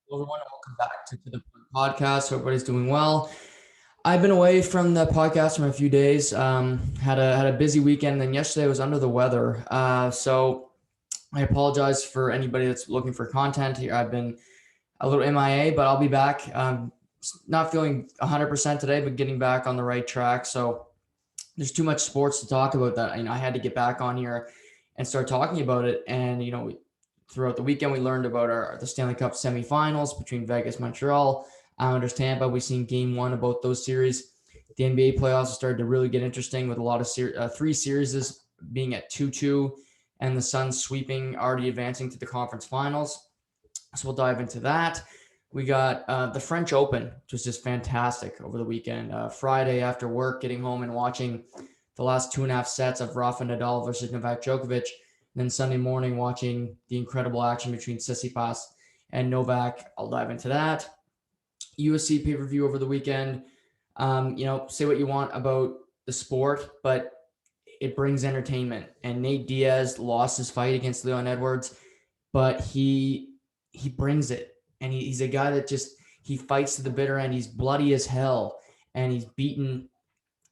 Hello, everyone, and welcome back to the podcast. Hope everybody's doing well. I've been away from the podcast for a few days. Had a busy weekend. Then yesterday I was under the weather. So I apologize for anybody that's looking for content here. I've been a little MIA, but I'll be back. Not feeling 100% today, but getting back on the right track. So there's too much sports to talk about that. I had to get back on here and start talking about it. And throughout the weekend, we learned about the Stanley Cup semifinals between Vegas, Montreal, Islanders, Tampa. We've seen Game 1 of both those series. The NBA playoffs started to really get interesting with a lot of three series being at 2-2, and the Suns sweeping, already advancing to the conference finals. So we'll dive into that. We got the French Open, which was just fantastic over the weekend. Friday after work, getting home and watching the last 2.5 sets of Rafa Nadal versus Novak Djokovic. And then Sunday morning, watching the incredible action between Tsitsipas and Novak. I'll dive into that. UFC pay-per-view over the weekend. Say what you want about the sport, but it brings entertainment. And Nate Diaz lost his fight against Leon Edwards, but he brings it. And he's a guy that he fights to the bitter end. He's bloody as hell, and he's beaten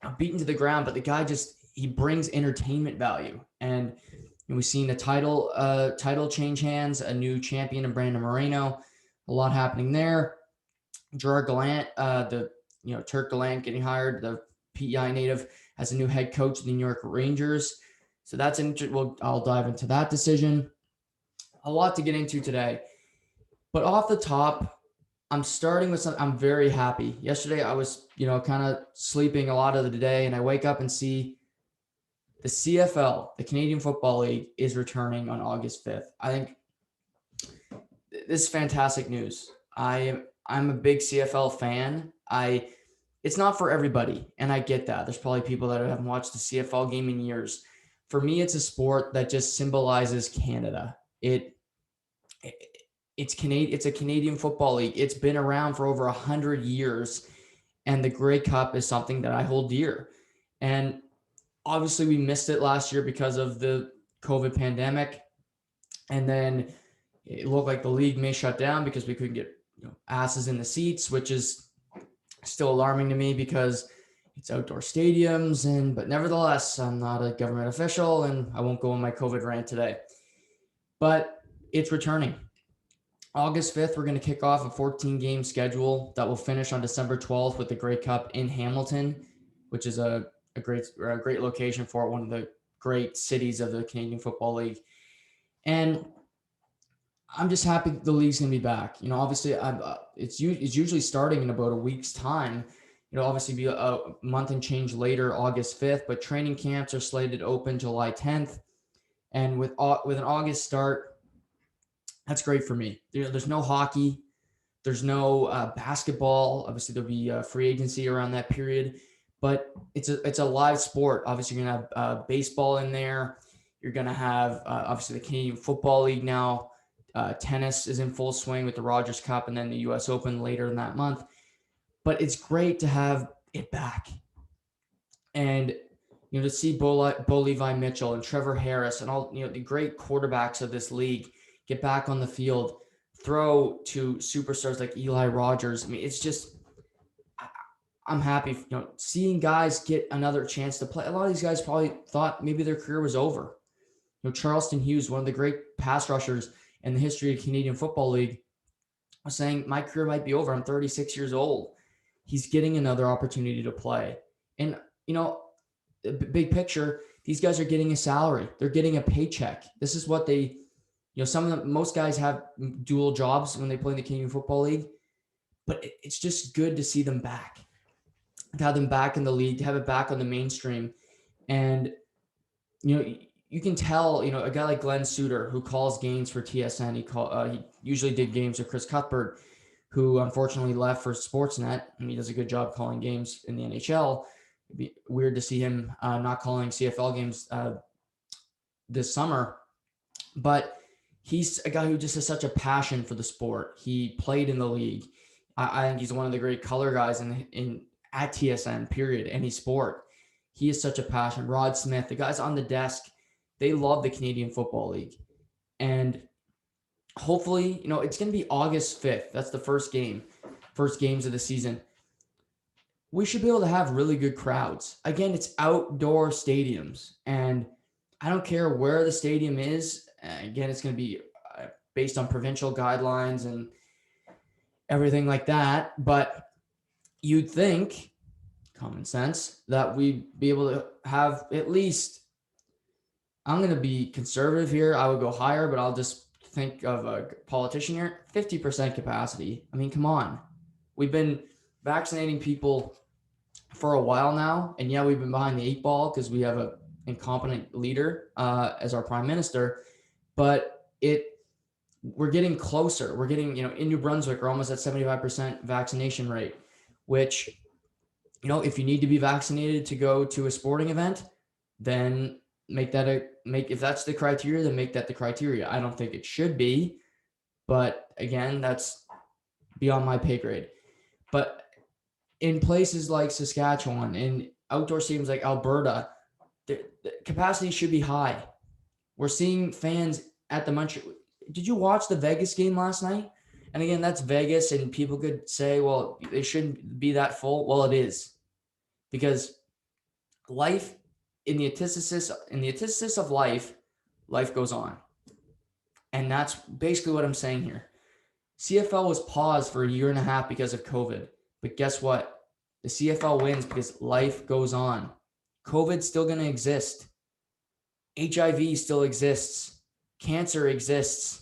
to the ground. But the guy he brings entertainment value. And we've seen the title change hands, a new champion in Brandon Moreno, a lot happening there. Gerard Gallant, the Turk Gallant getting hired, the PEI native, as a new head coach of the New York Rangers. So that's interesting. I'll dive into that decision. A lot to get into today. But off the top, I'm starting with something. I'm very happy. Yesterday, I was, kind of sleeping a lot of the day, and I wake up and see the CFL, the Canadian Football League, is returning on August 5th. I think this is fantastic news. I'm a big CFL fan. It's not for everybody, and I get that. There's probably people that haven't watched the CFL game in years. For me, it's a sport that just symbolizes Canada. It's a Canadian Football League. It's been around for over 100 years, and the Grey Cup is something that I hold dear. And obviously, we missed it last year because of the COVID pandemic, and then it looked like the league may shut down because we couldn't get asses in the seats, which is still alarming to me because it's outdoor stadiums. But nevertheless, I'm not a government official, and I won't go on my COVID rant today. But it's returning. August 5th, we're going to kick off a 14-game schedule that will finish on December 12th with the Grey Cup in Hamilton, which is a great location for it, one of the great cities of the Canadian Football League. And I'm just happy the league's going to be back. Obviously, it's usually starting in about a week's time. Obviously be a month and change later, August 5th, but training camps are slated to open July 10th. And with an August start, that's great for me. There's no hockey. There's no basketball. Obviously, there'll be free agency around that period. But it's a live sport. Obviously, you're going to have baseball in there. You're going to have, obviously, the Canadian Football League now. Tennis is in full swing with the Rogers Cup and then the U.S. Open later in that month. But it's great to have it back. And, to see Bo Levi Mitchell and Trevor Harris and all, the great quarterbacks of this league get back on the field, throw to superstars like Eli Rogers. I mean, it's just, I'm happy, seeing guys get another chance to play. A lot of these guys probably thought maybe their career was over. Charleston Hughes, one of the great pass rushers in the history of Canadian Football League, was saying, my career might be over. I'm 36 years old. He's getting another opportunity to play. And, the big picture, these guys are getting a salary. They're getting a paycheck. This is what they, most guys have dual jobs when they play in the Canadian Football League, but it's just good to see them back, to have them back in the league, to have it back on the mainstream. And, you can tell, a guy like Glenn Suter, who calls games for TSN, he usually did games with Chris Cuthbert, who unfortunately left for Sportsnet, and he does a good job calling games in the NHL. It'd be weird to see him not calling CFL games this summer. But he's a guy who just has such a passion for the sport. He played in the league. I think he's one of the great color guys at TSN, period, any sport. He has such a passion. Rod Smith, the guys on the desk, they love the Canadian Football League. And hopefully, it's going to be August 5th. That's the first games of the season. We should be able to have really good crowds. Again, it's outdoor stadiums, and I don't care where the stadium is. Again, it's going to be based on provincial guidelines and everything like that. But you'd think, common sense, that we'd be able to have at least, I'm going to be conservative here. I would go higher, but I'll just think of a politician here, 50% capacity. I mean, come on. We've been vaccinating people for a while now. And yeah, we've been behind the 8 ball because we have an incompetent leader as our prime minister. But we're getting closer. We're getting, in New Brunswick, we're almost at 75% vaccination rate, which, if you need to be vaccinated to go to a sporting event, then if that's the criteria, then make that the criteria. I don't think it should be, but again, that's beyond my pay grade. But in places like Saskatchewan, in outdoor stadiums like Alberta, the capacity should be high. We're seeing fans at the Montreal. Did you watch the Vegas game last night? And again, that's Vegas, and people could say, well, they shouldn't be that full. Well, it is, because life in the antithesis of life goes on. And that's basically what I'm saying here. CFL was paused for a year and a half because of COVID. But guess what? The CFL wins because life goes on. COVID's still going to exist. HIV still exists. Cancer exists.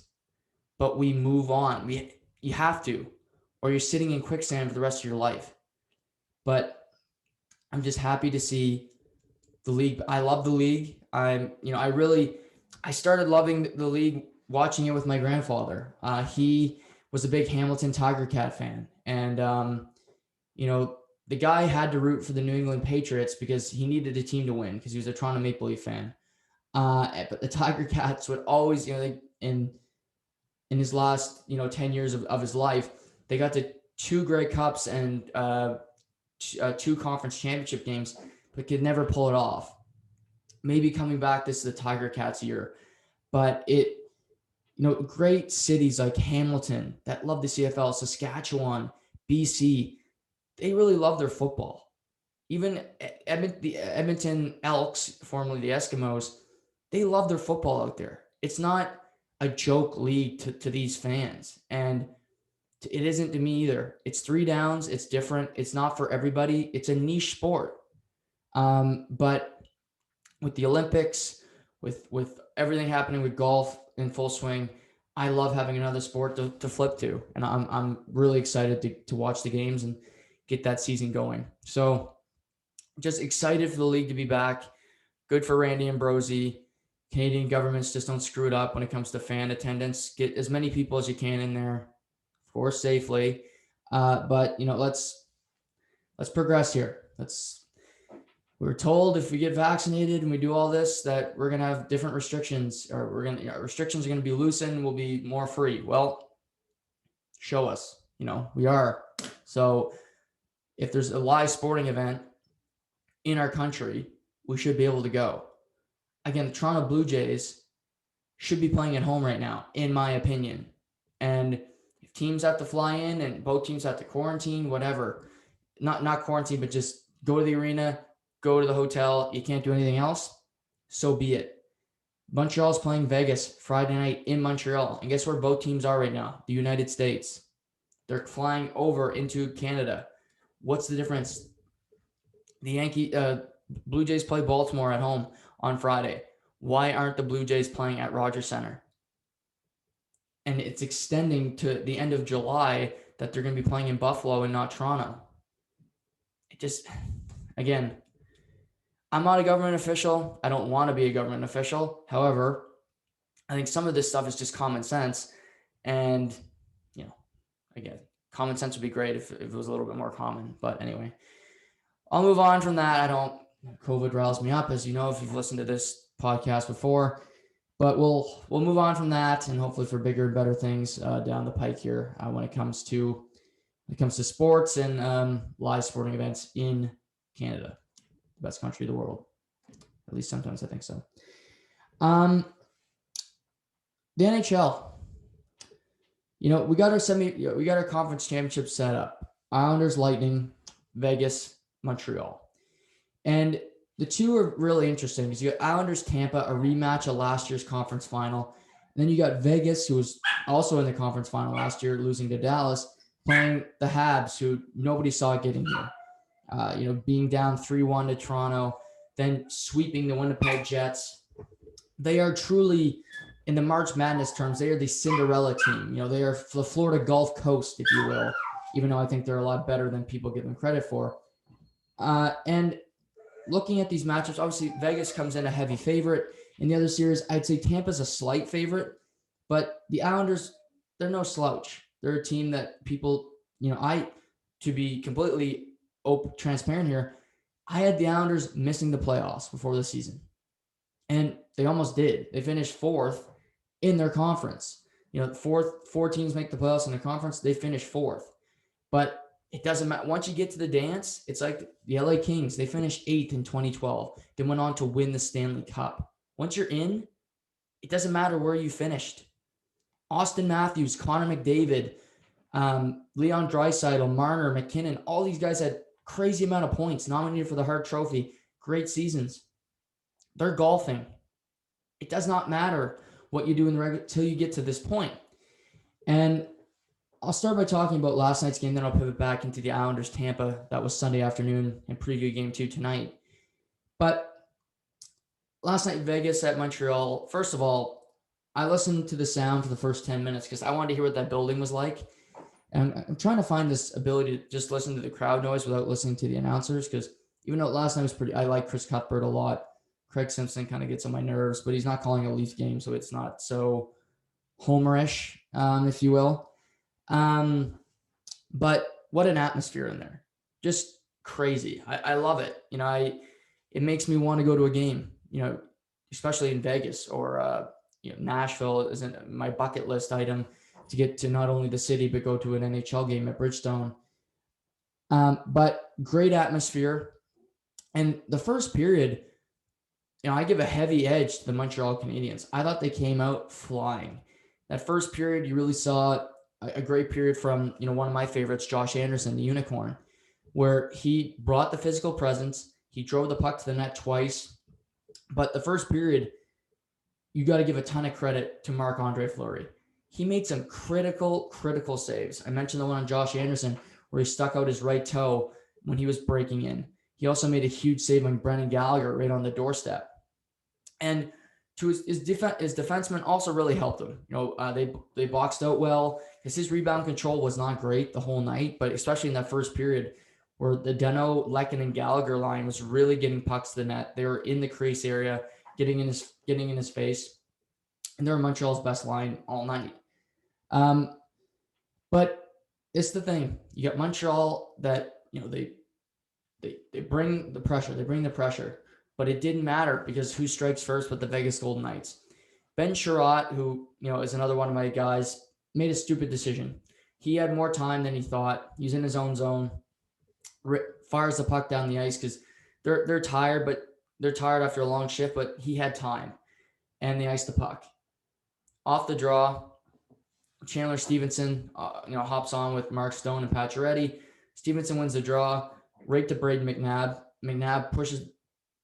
But we move on. You have to, or you're sitting in quicksand for the rest of your life. But I'm just happy to see the league. I love the league. I started loving the league watching it with my grandfather. He was a big Hamilton Tiger Cat fan. And, the guy had to root for the New England Patriots because he needed a team to win because he was a Toronto Maple Leaf fan. But the Tiger Cats would always, in his last, 10 years of his life, they got to 2 Grey Cups and 2 conference championship games, but could never pull it off. Maybe coming back, this is the Tiger Cats year. But great cities like Hamilton that love the CFL, Saskatchewan, BC, they really love their football. Even the Edmonton Elks, formerly the Eskimos, they love their football out there. It's not a joke league to these fans. And it isn't to me either. It's 3 downs. It's different. It's not for everybody. It's a niche sport. But with the Olympics, with everything happening with golf in full swing, I love having another sport to flip to. And I'm really excited to watch the games and get that season going. So just excited for the league to be back. Good for Randy Ambrosie. Canadian governments just don't screw it up when it comes to fan attendance. Get as many people as you can in there, of course, safely. But let's progress here. We were told if we get vaccinated and we do all this that we're gonna have different restrictions, or restrictions are gonna be loosened. We'll be more free. Well, show us. We are. So if there's a live sporting event in our country, we should be able to go. Again, the Toronto Blue Jays should be playing at home right now, in my opinion. And if teams have to fly in and both teams have to quarantine, whatever, not quarantine, but just go to the arena, go to the hotel, you can't do anything else, so be it. Montreal's playing Vegas Friday night in Montreal. And guess where both teams are right now? The United States. They're flying over into Canada. What's the difference? The Blue Jays play Baltimore at home on Friday. Why aren't the Blue Jays playing at Rogers Center? And it's extending to the end of July that they're going to be playing in Buffalo and not Toronto. Again, I'm not a government official. I don't want to be a government official. However, I think some of this stuff is just common sense. And, again, common sense would be great if it was a little bit more common. But anyway, I'll move on from that. COVID riles me up, as you know, if you've listened to this podcast before. But we'll move on from that, and hopefully for bigger and better things down the pike here when it comes to sports and live sporting events in Canada, the best country in the world. At least sometimes I think so. The NHL. We got our conference championship set up. Islanders, Lightning, Vegas, Montreal. And the two are really interesting because you got Islanders, Tampa, a rematch of last year's conference final. And then you got Vegas, who was also in the conference final last year, losing to Dallas, playing the Habs, who nobody saw getting here. Being down 3-1 to Toronto, then sweeping the Winnipeg Jets. They are truly, in the March Madness terms, they are the Cinderella team. They are the Florida Gulf Coast, if you will, even though I think they're a lot better than people give them credit for. And looking at these matchups, obviously Vegas comes in a heavy favorite. In the other series, I'd say Tampa's a slight favorite, but the Islanders, they're no slouch. They're a team that people, to be completely transparent here, I had the Islanders missing the playoffs before the season. And they almost did. They finished fourth in their conference. Four teams make the playoffs in their conference. They finished fourth. But it doesn't matter. Once you get to the dance, it's like the LA Kings. They finished 8th in 2012. They went on to win the Stanley Cup. Once you're in, it doesn't matter where you finished. Austin Matthews, Connor McDavid, Leon Draisaitl, Marner, McKinnon, all these guys had crazy amount of points nominated for the Hart Trophy. Great seasons. They're golfing. It does not matter what you do in the regular till you get to this point. And I'll start by talking about last night's game, then I'll pivot back into the Islanders Tampa. That was Sunday afternoon, and preview game 2 tonight. But last night, Vegas at Montreal. First of all, I listened to the sound for the first 10 minutes because I wanted to hear what that building was like. And I'm trying to find this ability to just listen to the crowd noise without listening to the announcers, because even though last night was I like Chris Cuthbert a lot. Craig Simpson kind of gets on my nerves, but he's not calling a Leaf game, so it's not so homerish, if you will. But what an atmosphere in there. Just crazy. I love it. It makes me want to go to a game, especially in Vegas or, Nashville isn't my bucket list item to get to not only the city, but go to an NHL game at Bridgestone. But great atmosphere. And the first period, I give a heavy edge to the Montreal Canadiens. I thought they came out flying. That first period, you really saw a great period from, one of my favorites, Josh Anderson, the Unicorn, where he brought the physical presence. He drove the puck to the net twice. But the first period, you got to give a ton of credit to Marc-Andre Fleury. He made some critical saves. I mentioned the one on Josh Anderson where he stuck out his right toe when he was breaking in. He also made a huge save on Brendan Gallagher right on the doorstep. And to his defensemen also really helped him. They boxed out well because his rebound control was not great the whole night, but especially in that first period where the Deno, Lekin, and Gallagher line was really getting pucks to the net. They were in the crease area, getting in his face, and they're Montreal's best line all night. But it's the thing. You got Montreal that they bring the pressure. They bring the pressure. But it didn't matter because who strikes first but the Vegas Golden Knights. Ben Sherratt, who is another one of my guys, made a stupid decision. He had more time than he thought. He's in his own zone, fires the puck down the ice because they're tired, but they're tired after a long shift. But he had time, and they iced the puck. Off the draw, Chandler Stevenson, hops on with Mark Stone and Pacioretty. Stevenson wins the draw, right to Braden McNabb. McNabb pushes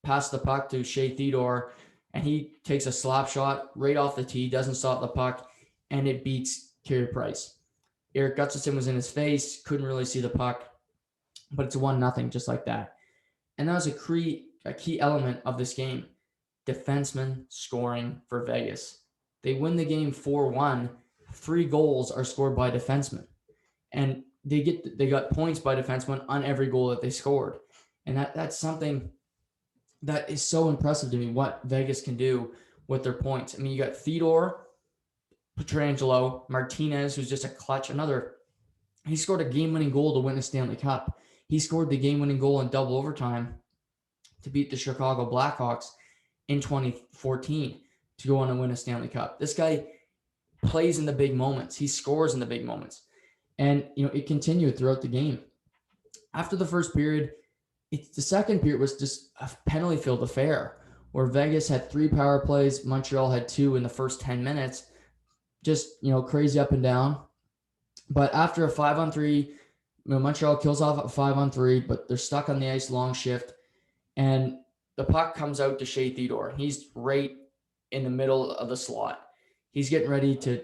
past the puck to Shea Theodore, and he takes a slap shot right off the tee, doesn't stop the puck, and it beats Carey Price. Eric Gustafsson was in his face, couldn't really see the puck, but it's 1-0 just like that. And that was a key element of this game. Defensemen scoring for Vegas. They win the game 4-1. 3 goals are scored by defensemen. And they got points by defensemen on every goal that they scored. And that's something that is so impressive to me, what Vegas can do with their points. I mean, you got Theodore, Pietrangelo, Martinez, who's just a clutch. He scored a game-winning goal to win the Stanley Cup. He scored the game-winning goal in double overtime to beat the Chicago Blackhawks in 2014 to go on and win a Stanley Cup. This guy plays in the big moments. He scores in the big moments. And, it continued throughout the game. After the first period, the second period was just a penalty-filled affair where Vegas had 3 power plays. Montreal had 2 in the first 10 minutes. Just, crazy up and down. But after a 5-on-3, Montreal kills off a 5-on-3, but they're stuck on the ice long shift. And the puck comes out to Shea Theodore. He's right in the middle of the slot. He's getting ready to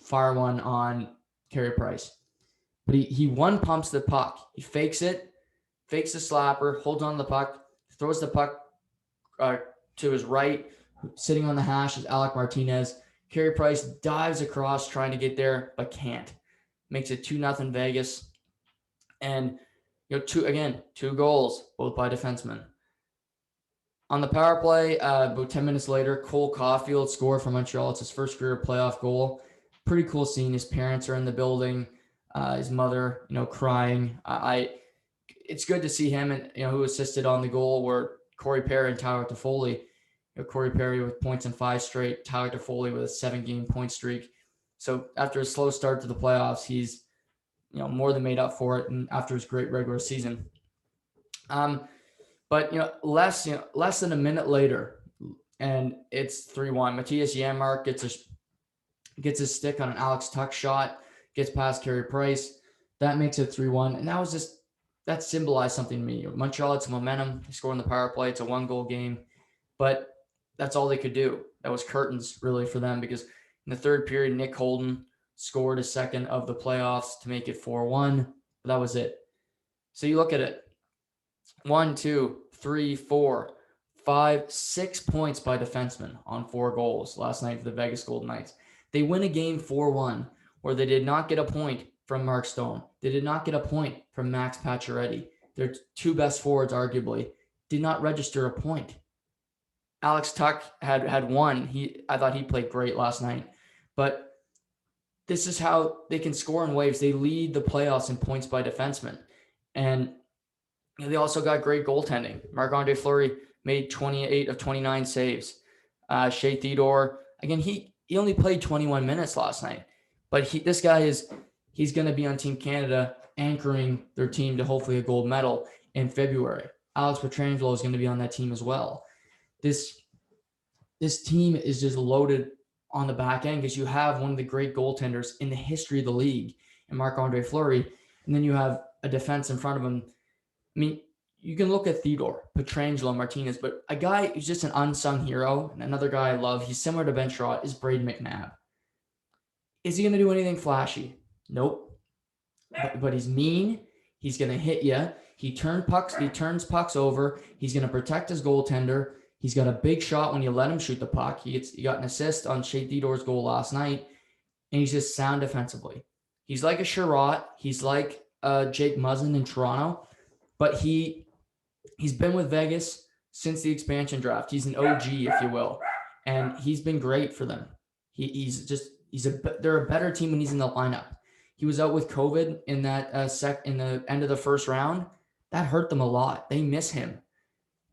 fire one on Carey Price. But he one pumps the puck. He fakes it, fakes the slapper, holds on to the puck, throws the puck to his right. Sitting on the hash is Alec Martinez. Carey Price dives across trying to get there, but can't. Makes it 2-0 Vegas. And two goals, both by defensemen. On the power play, about 10 minutes later, Cole Caulfield scored for Montreal. It's his first career playoff goal. Pretty cool scene. His parents are in the building. His mother, crying. It's good to see him, and who assisted on the goal were Corey Perry and Tyler Toffoli. Corey Perry with points in 5 straight. Tyler Toffoli with a 7-game point streak. So after a slow start to the playoffs, he's more than made up for it, and after his great regular season. But less than a minute later, and it's 3-1. Matthias Janmark gets his stick on an Alex Tuch shot, gets past Carey Price. That makes it 3-1, and that symbolized something to me. Montreal had some momentum. They scored on the power play. It's a 1-goal game, but that's all they could do. That was curtains really for them, because in the third period, Nick Holden scored a second of the playoffs to make it 4-1. But that was it. So you look at it. 1, 2, 3, 4, 5, 6 points by defensemen on 4 goals last night for the Vegas Golden Knights. They win a game 4-1 where they did not get a point from Mark Stone. They did not get a point from Max Pacioretty. Their 2 best forwards, arguably, did not register a point. Alex Tuch had one. I thought he played great last night. But this is how they can score in waves. They lead the playoffs in points by defensemen. And they also got great goaltending. Marc-Andre Fleury made 28 of 29 saves. Shea Theodore, again, he only played 21 minutes last night. But he's going to be on Team Canada, anchoring their team to hopefully a gold medal in February. Alex Pietrangelo is going to be on that team as well. This team is just loaded on the back end, because you have one of the great goaltenders in the history of the league in Marc-Andre Fleury, and then you have a defense in front of him. I mean, you can look at Theodore, Pietrangelo, Martinez, but a guy who's just an unsung hero, and another guy I love, he's similar to Ben Sherratt, is Braden McNabb. Is he going to do anything flashy? Nope. But he's mean. He's going to hit you. He turns pucks over. He's going to protect his goaltender. He's got a big shot when you let him shoot the puck. He got an assist on Shea Theodore's goal last night, and he's just sound defensively. He's like a Sherratt. He's like Jake Muzzin in Toronto. But he's been with Vegas since the expansion draft. He's an OG, if you will, and he's been great for them. They're a better team when he's in the lineup. He was out with COVID in that in the end of the first round. That hurt them a lot. They miss him,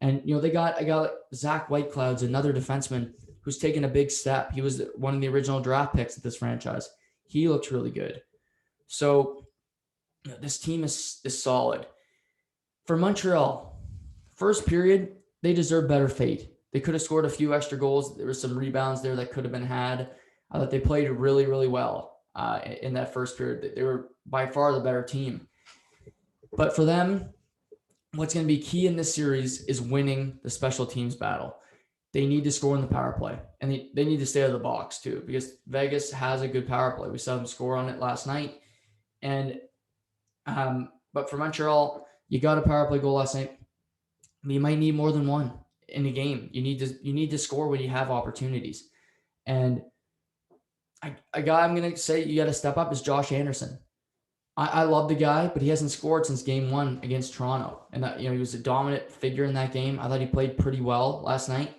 and they got Zach Whitecloud's another defenseman who's taken a big step. He was one of the original draft picks of this franchise. He looks really good. So this team is solid. For Montreal, first period, they deserve better fate. They could have scored a few extra goals. There were some rebounds there that could have been had. I thought they played really, really well in that first period. They were by far the better team. But for them, what's going to be key in this series is winning the special teams battle. They need to score in the power play, and they need to stay out of the box too, because Vegas has a good power play. We saw them score on it last night. And but for Montreal, you got a power play goal last night. You might need more than one in a game. You need to score when you have opportunities. And a guy I'm going to say you got to step up is Josh Anderson. I love the guy, but he hasn't scored since game 1 against Toronto. And he was a dominant figure in that game. I thought he played pretty well last night.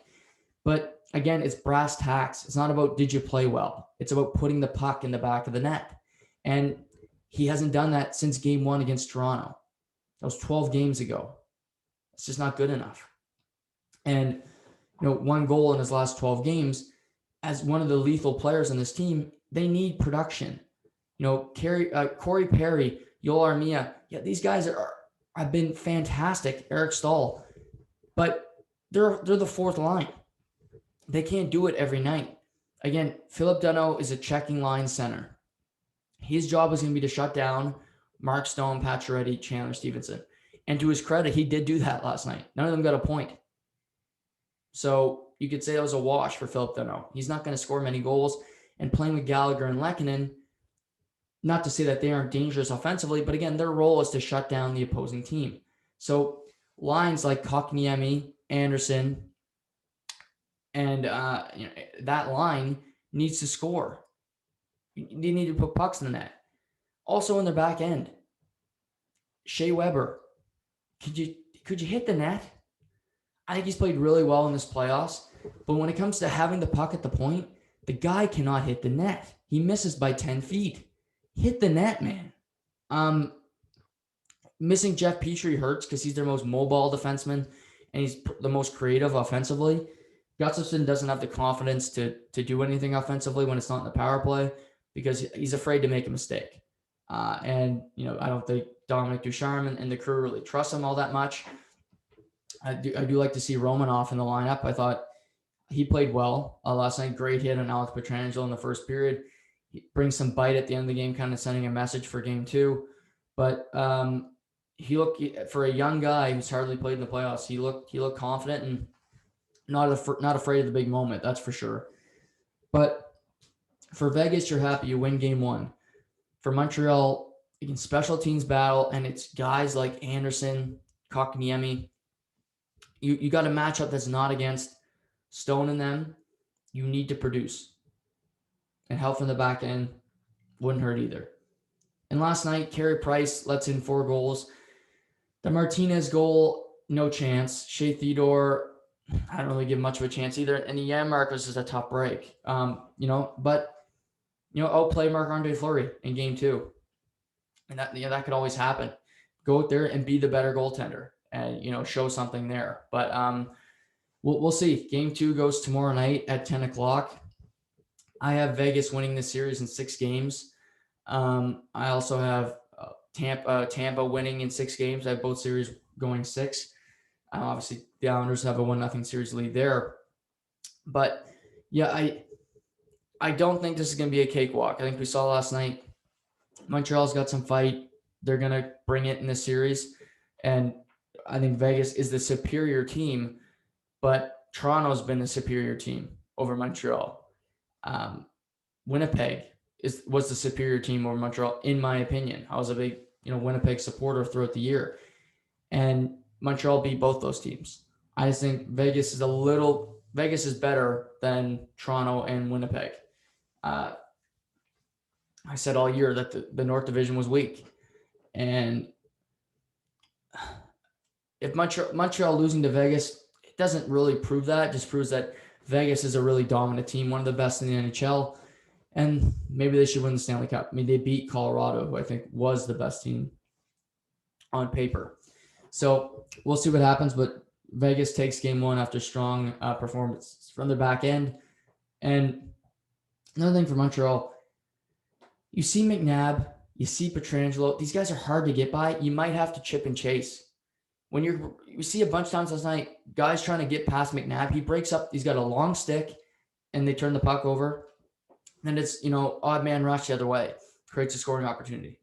But again, it's brass tacks. It's not about did you play well. It's about putting the puck in the back of the net. And he hasn't done that since game 1 against Toronto. That was 12 games ago. It's just not good enough. And, 1 goal in his last 12 games, as one of the lethal players on this team, they need production. Corey Perry, Yoel Armia, these guys have been fantastic. Eric Stahl, but they're the 4th line. They can't do it every night. Again, Philip Danault is a checking line center. His job was going to be to shut down Mark Stone, Pacioretty, Chandler Stevenson. And to his credit, he did do that last night. None of them got a point. So you could say it was a wash for Philip Deneau. He's not going to score many goals. And playing with Gallagher and Lehkonen, not to say that they aren't dangerous offensively, but again, their role is to shut down the opposing team. So lines like Kotkaniemi, Anderson, and that line needs to score. You need to put pucks in the net. Also in the back end, Shea Weber, could you hit the net? I think he's played really well in this playoffs, but when it comes to having the puck at the point, the guy cannot hit the net. He misses by 10 feet. Hit the net, man. Missing Jeff Petrie hurts because he's their most mobile defenseman and he's the most creative offensively. Gustafsson doesn't have the confidence to do anything offensively when it's not in the power play because he's afraid to make a mistake. And I don't think Dominic Ducharme and the crew really trust him all that much. I do like to see Romanoff in the lineup. I thought he played well last night. Great hit on Alex Pietrangelo in the first period. He brings some bite at the end of the game, kind of sending a message for game 2. But he looked, for a young guy who's hardly played in the playoffs, he looked confident and not afraid of the big moment. That's for sure. But for Vegas, you're happy you win game 1. For Montreal, again, special teams battle, and it's guys like Anderson, Kotkaniemi. You got a matchup that's not against Stone and them. You need to produce. And help from the back end wouldn't hurt either. And last night, Carey Price lets in 4 goals. The Martinez goal, no chance. Shea Theodore, I don't really give much of a chance either. And the Janmark was just a tough break. But outplay Marc-Andre Fleury in game 2. And that could always happen. Go out there and be the better goaltender and, show something there. But we'll see. Game 2 goes tomorrow night at 10 o'clock. I have Vegas winning this series in 6 games. I also have Tampa winning in 6 games. I have both series going 6. Obviously, the Islanders have a 1-0 series lead there. But, yeah, I don't think this is going to be a cakewalk. I think we saw last night Montreal's got some fight. They're going to bring it in this series. And I think Vegas is the superior team, but Toronto's been the superior team over Montreal. Winnipeg was the superior team over Montreal, in my opinion. I was a big, Winnipeg supporter throughout the year. And Montreal beat both those teams. I just think Vegas is better than Toronto and Winnipeg. I said all year that the North Division was weak. And if Montreal losing to Vegas, it doesn't really prove that. It just proves that Vegas is a really dominant team, one of the best in the NHL. And maybe they should win the Stanley Cup. I mean, they beat Colorado, who I think was the best team on paper. So we'll see what happens, but Vegas takes game 1 after strong performance from their back end. And another thing for Montreal, you see McNabb, you see Pietrangelo. These guys are hard to get by. You might have to chip and chase. When you see a bunch of times last night, guys trying to get past McNabb, he breaks up. He's got a long stick, and they turn the puck over. Then it's, odd man rush the other way. Creates a scoring opportunity.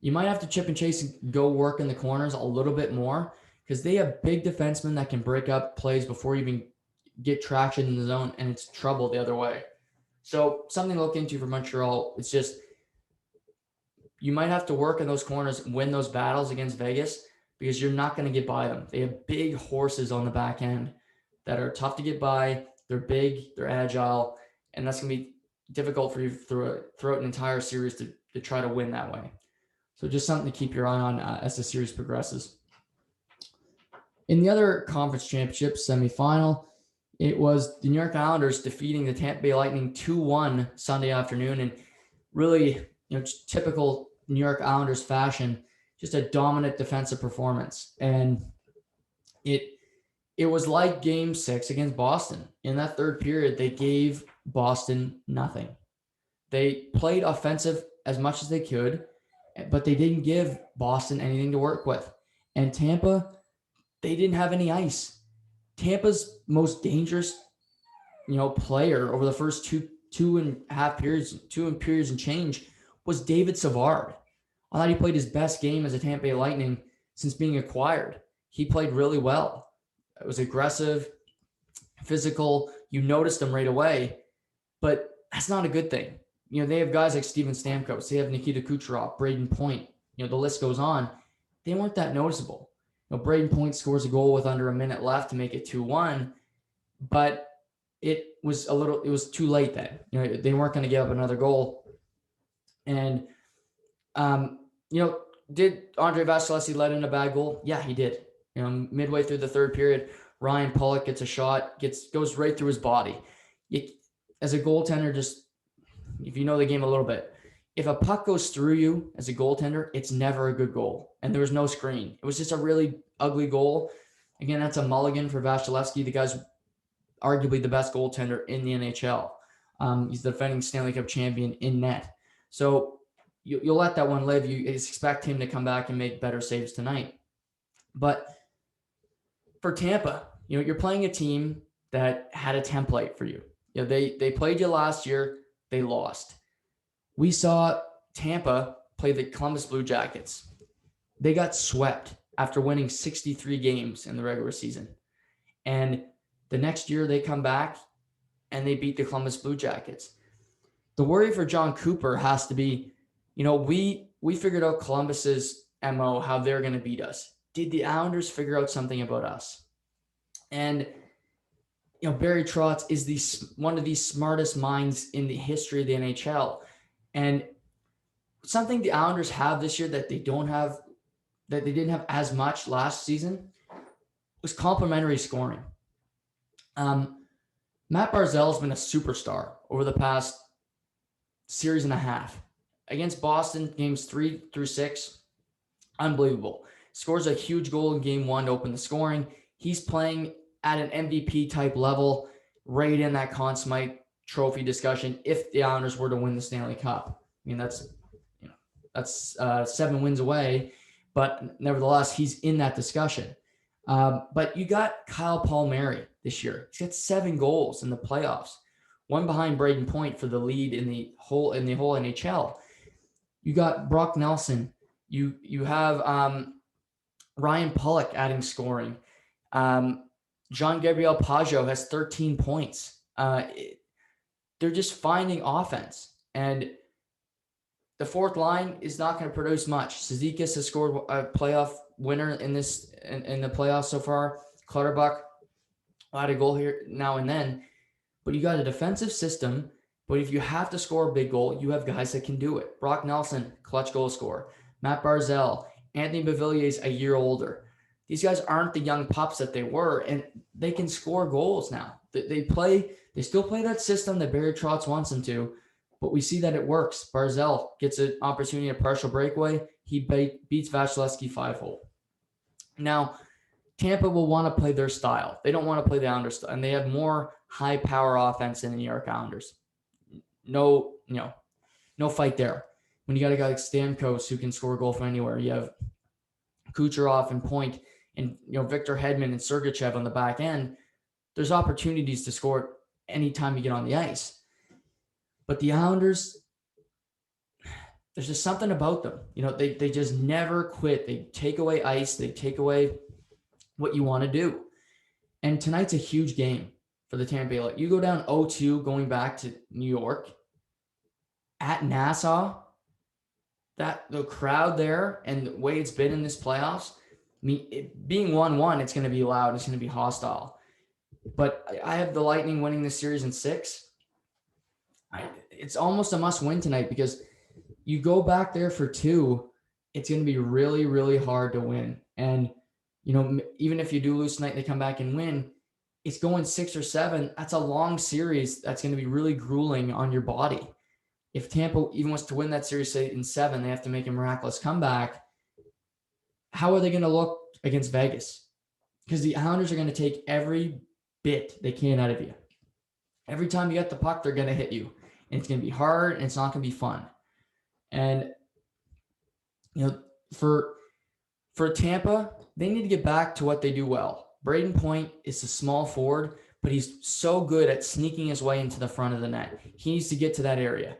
You might have to chip and chase and go work in the corners a little bit more because they have big defensemen that can break up plays before you even get traction in the zone, and it's trouble the other way. So something to look into for Montreal. It's just you might have to work in those corners and win those battles against Vegas because you're not going to get by them. They have big horses on the back end that are tough to get by. They're big, they're agile, and that's going to be difficult for you throughout an entire series to try to win that way. So just something to keep your eye on as the series progresses. In the other conference championship semifinal, it was the New York Islanders defeating the Tampa Bay Lightning 2-1 Sunday afternoon. And really, typical New York Islanders fashion, just a dominant defensive performance. And it was like game 6 against Boston. In that third period, they gave Boston nothing. They played offensive as much as they could, but they didn't give Boston anything to work with. And Tampa, they didn't have any ice. Tampa's most dangerous, player over the first 2 periods and change, was David Savard. I thought he played his best game as a Tampa Bay Lightning since being acquired. He played really well. It was aggressive, physical. You noticed him right away, but that's not a good thing. They have guys like Steven Stamkos. They have Nikita Kucherov, Braden Point. The list goes on. They weren't that noticeable. Braden Point scores a goal with under a minute left to make it 2-1, but it was too late then. They weren't going to give up another goal. And, did Andre Vasilevsky let in a bad goal? Yeah, he did. Midway through the third period, Ryan Pulock gets a shot, goes right through his body. As a goaltender, just if you know the game a little bit, if a puck goes through you as a goaltender, it's never a good goal. And there was no screen. It was just a really ugly goal. Again, that's a mulligan for Vasilevsky. The guy's arguably the best goaltender in the NHL. He's the defending Stanley Cup champion in net. So you'll let that one live. You expect him to come back and make better saves tonight. But for Tampa, you're playing a team that had a template for you. They played you last year. They lost. We saw Tampa play the Columbus Blue Jackets. They got swept after winning 63 games in the regular season. And the next year they come back and they beat the Columbus Blue Jackets. The worry for John Cooper has to be, we figured out Columbus's MO, how they're going to beat us. Did the Islanders figure out something about us? And Barry Trotz is one of the smartest minds in the history of the NHL. And something the Islanders have this year that they didn't have as much last season was complementary scoring. Matt Barzal's been a superstar over the past series and a half. Against Boston, games 3 through 6, unbelievable. Scores a huge goal in game 1 to open the scoring. He's playing at an MVP type level, right in that Conn Smythe trophy discussion if the Islanders were to win the Stanley Cup. I mean, that's 7 wins away, but nevertheless, he's in that discussion. But you got Kyle Palmieri this year. He's got 7 goals in the playoffs, one behind Braden Point for the lead in the whole NHL. You got Brock Nelson. You have Ryan Pulock adding scoring. Jean-Gabriel Pageau has 13 points. They're just finding offense. And the fourth line is not going to produce much. Cizikas has scored a playoff winner in the playoffs so far. Clutterbuck had a goal here now and then. But you got a defensive system. But if you have to score a big goal, you have guys that can do it. Brock Nelson, clutch goal scorer. Matt Barzal. Anthony Beauvillier's a year older. These guys aren't the young pups that they were, and they can score goals now. They still play that system that Barry Trotz wants them to, but we see that it works. Barzal gets an opportunity at partial breakaway. He beats Vasilevsky 5-hole. Now, Tampa will want to play their style. They don't want to play the Islanders style, and they have more high-power offense than the New York Islanders. No fight there. When you got a guy like Stamkos who can score a goal from anywhere, you have Kucherov and Point, and Victor Hedman and Sergachev on the back end, there's opportunities to score anytime you get on the ice. But the Islanders, there's just something about them. They just never quit. They take away ice. They take away what you want to do. And tonight's a huge game for the Tampa Bay Lightning. You go down 0-2 going back to New York at Nassau. The crowd there and the way it's been in this playoffs, being 1-1, it's going to be loud. It's going to be hostile. But I have the Lightning winning this series in 6. It's almost a must-win tonight because you go back there for 2, it's going to be really, really hard to win. And, even if you do lose tonight, they come back and win, it's going 6 or 7. That's a long series. That's going to be really grueling on your body. If Tampa even wants to win that series, say in 7, they have to make a miraculous comeback. How are they going to look against Vegas? Because the Islanders are going to take every bit they can out of you. Every time you get the puck, they're going to hit you. And it's going to be hard, and it's not going to be fun. And, for Tampa, they need to get back to what they do well. Braden Point is a small forward, but he's so good at sneaking his way into the front of the net. He needs to get to that area.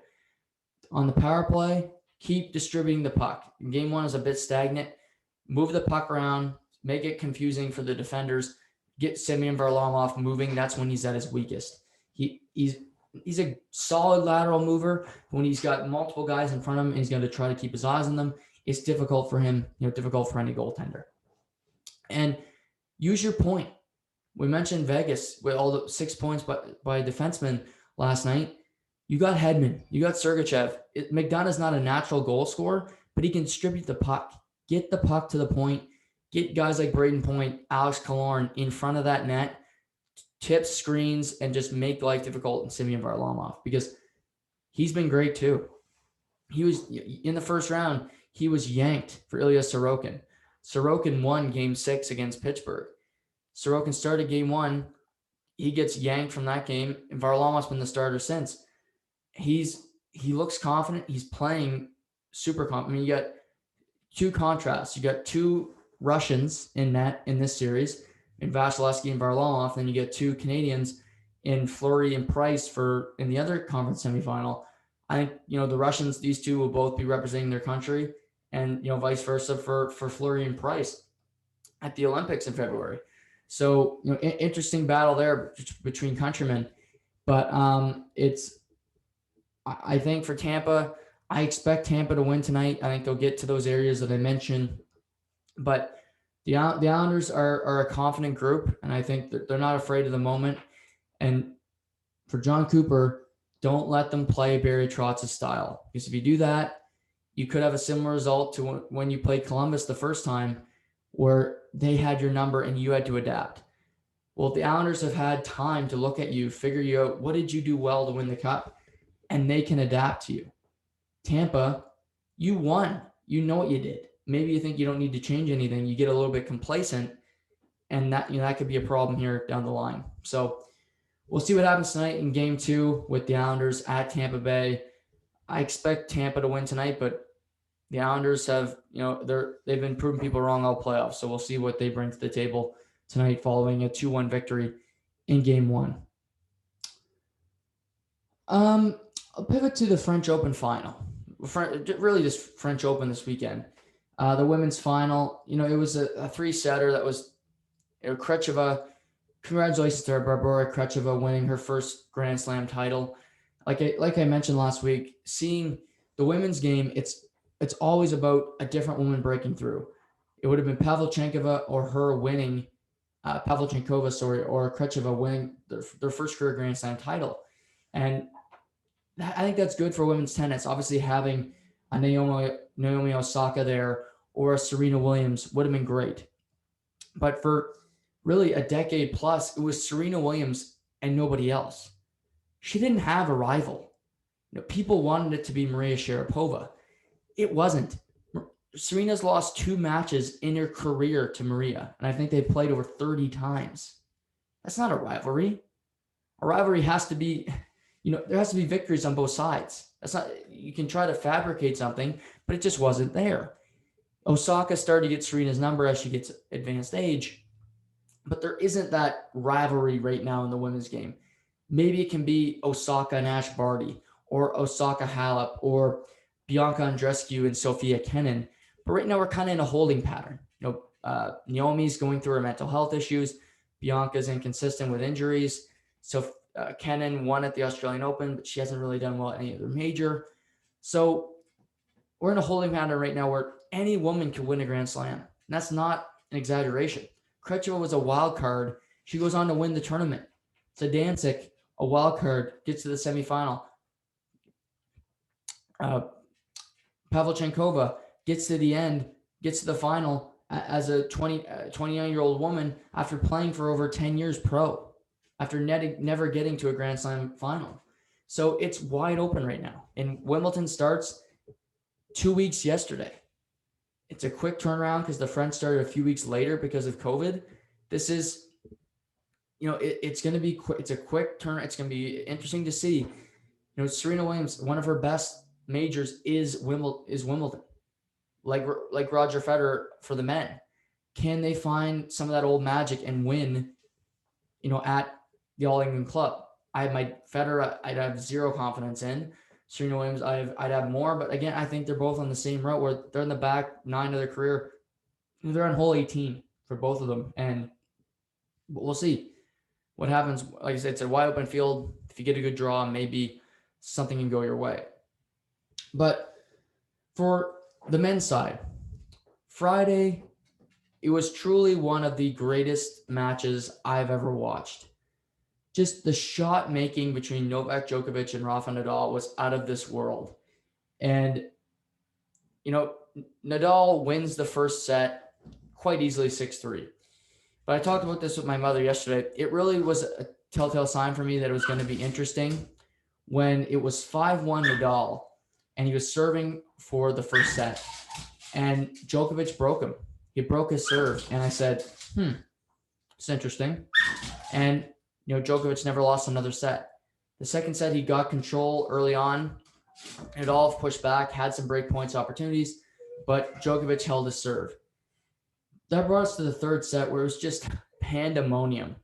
On the power play, keep distributing the puck. Game one is a bit stagnant. Move the puck around, make it confusing for the defenders. Get Semyon Varlamov moving. That's when he's at his weakest. He's a solid lateral mover. When he's got multiple guys in front of him and he's going to try to keep his eyes on them, it's difficult for him, difficult for any goaltender. And use your point. We mentioned Vegas with all the 6 points by defensemen last night. You got Hedman, you got Sergachev. McDonough's not a natural goal scorer, but he can distribute the puck, get the puck to the point, get guys like Braden Point, Alex Killorn in front of that net, tip screens, and just make life difficult in Semyon Varlamov, because he's been great too. He was in the first round, he was yanked for Ilya Sorokin. Sorokin won game 6 against Pittsburgh. Sorokin started game 1. He gets yanked from that game, and Varlamov's been the starter since. He looks confident. He's playing super confident. I mean, you got two contrasts. You got two Russians in net in this series, in Vasilevsky and Varlamov. Then you get two Canadians in Fleury and Price in the other conference semifinal. I think, the Russians, these two will both be representing their country, and, vice versa for Fleury and Price at the Olympics in February. So, interesting battle there between countrymen. But I think for Tampa, I expect Tampa to win tonight. I think they'll get to those areas that I mentioned. But the Islanders are a confident group, and I think that they're not afraid of the moment. And for John Cooper, don't let them play Barry Trotz's style. Because if you do that, you could have a similar result to when you played Columbus the first time, where they had your number and you had to adapt. Well, the Islanders have had time to look at you, figure you out, what did you do well to win the cup? And they can adapt to you. Tampa, you won. You know what you did. Maybe you think you don't need to change anything. You get a little bit complacent, and that could be a problem here down the line. So we'll see what happens tonight in game 2 with the Islanders at Tampa Bay. I expect Tampa to win tonight, but the Islanders have, they've been proving people wrong all playoffs. So we'll see what they bring to the table tonight following a 2-1 victory in game 1. I'll pivot to the French Open final. Really just French Open this weekend. The women's final, it was a 3-setter that was Krejcova. Congratulations to her, Barbora Krejcova, winning her first Grand Slam title. Like I mentioned last week, seeing the women's game, it's always about a different woman breaking through. It would have been Pavlyuchenkova or her winning, or Krejcova winning their first career Grand Slam title. And I think that's good for women's tennis. Obviously, having a Naomi Osaka there or a Serena Williams would have been great. But for really a decade plus, it was Serena Williams and nobody else. She didn't have a rival. People wanted it to be Maria Sharapova. It wasn't. Serena's lost 2 matches in her career to Maria, and I think they played over 30 times. That's not a rivalry. A rivalry has to be, there has to be victories on both sides. That's not, you can try to fabricate something, but it just wasn't there. Osaka started to get Serena's number as she gets advanced age, but there isn't that rivalry right now in the women's game. Maybe it can be Osaka and Ash Barty, or Osaka Halep, or Bianca Andreescu and Sophia Kenin. But right now we're kind of in a holding pattern. Naomi's going through her mental health issues. Bianca's inconsistent with injuries. So Kenin won at the Australian Open, but she hasn't really done well at any other major. So we're in a holding pattern right now where any woman can win a Grand Slam. And that's not an exaggeration. Krejcova was a wild card. She goes on to win the tournament. Zidansek, a wild card, gets to the semifinal. Pavlyuchenkova gets to the end, gets to the final as a 29-year-old woman after playing for over 10 years pro, after never getting to a Grand Slam final. So it's wide open right now. And Wimbledon starts 2 weeks yesterday. It's a quick turnaround because the French started a few weeks later because of COVID. This is, it's going to be quick. It's a quick turn. It's going to be interesting to see. Serena Williams, one of her best majors is Wimbledon. Like Roger Federer for the men. Can they find some of that old magic and win, at the All England club. I have my Federer, I'd have zero confidence in. Serena Williams, I'd have more. But again, I think they're both on the same route where they're in the back nine of their career. They're on hole 18 for both of them. And we'll see what happens. Like I said, it's a wide open field. If you get a good draw, maybe something can go your way. But for the men's side, Friday, it was truly one of the greatest matches I've ever watched. Just the shot making between Novak Djokovic and Rafa Nadal was out of this world. And, Nadal wins the first set quite easily 6-3. But I talked about this with my mother yesterday. It really was a telltale sign for me that it was going to be interesting when it was 5-1 Nadal and he was serving for the first set. And Djokovic broke him. He broke his serve. And I said, it's interesting. And, Djokovic never lost another set. The second set, he got control early on. Nadal pushed back, had some break points opportunities, but Djokovic held his serve. That brought us to the third set where it was just pandemonium,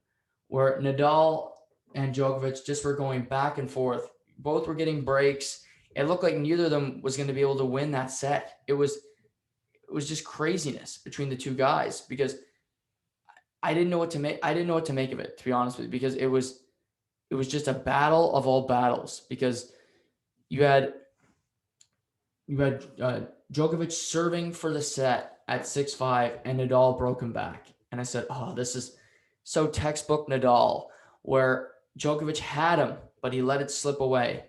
where Nadal and Djokovic just were going back and forth. Both were getting breaks. It looked like neither of them was going to be able to win that set. It was just craziness between the two guys because I didn't know what to make. I didn't know what to make of it, to be honest with you, because it was just a battle of all battles. Because you had Djokovic serving for the set at 6-5, and Nadal broke him back. And I said, "Oh, this is so textbook Nadal, where Djokovic had him, but he let it slip away."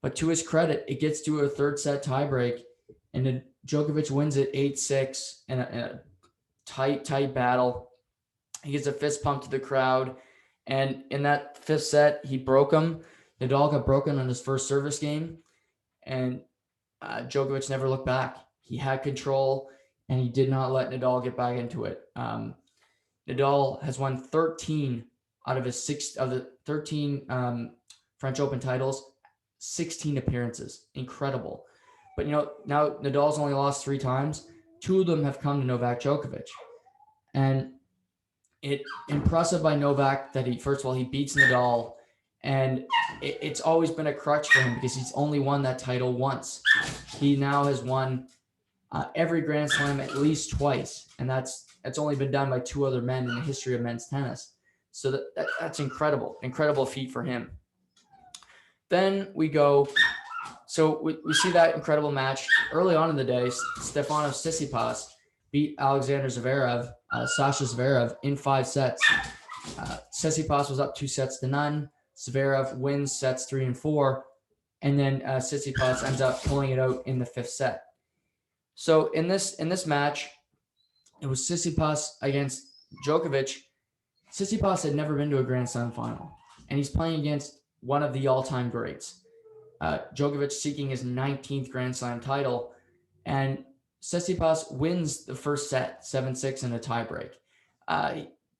But to his credit, it gets to a third set tiebreak, and then Djokovic wins it 8-6 in a tight battle. He gets a fist pump to the crowd. And in that fifth set, he broke him. Nadal got broken on his first service game. And Djokovic never looked back. He had control, and he did not let Nadal get back into it. Nadal has won 13 out of his 13 French Open titles, 16 appearances. Incredible. But, now Nadal's only lost 3 times. 2 of them have come to Novak Djokovic. And it's impressive by Novak that he beats Nadal, and it's always been a crutch for him because he's only won that title once. He now has won every Grand Slam at least twice, and that's only been done by 2 other men in the history of men's tennis. So that's incredible feat for him. Then we go. So we see that incredible match early on in the day. Stefanos Tsitsipas beat Alexander Zverev, Sasha Zverev, in 5 sets. Tsitsipas was up 2-0. Zverev wins sets 3 and 4, and then Tsitsipas ends up pulling it out in the 5th set. So in this match, it was Tsitsipas against Djokovic. Tsitsipas had never been to a Grand Slam final, and he's playing against one of the all-time greats. Djokovic seeking his 19th Grand Slam title, and Tsitsipas wins the first set 7-6 in a tiebreak.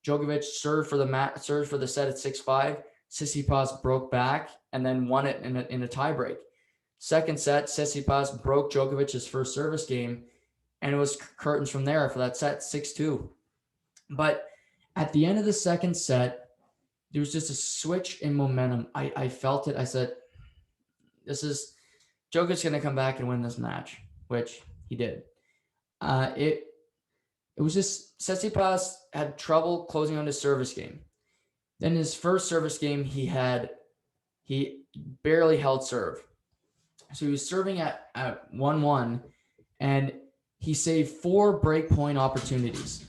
Djokovic served for the set at 6-5. Tsitsipas broke back and then won it in a tiebreak. Second set, Tsitsipas broke Djokovic's first service game, and it was curtains from there for that set, 6-2. But at the end of the second set, there was just a switch in momentum. I felt it. I said, Djokovic's going to come back and win this match, which he did. It was just Tsitsipas had trouble closing on his service game. Then his first service game, he barely held serve. So he was serving at 1-1, and he saved 4 breakpoint opportunities.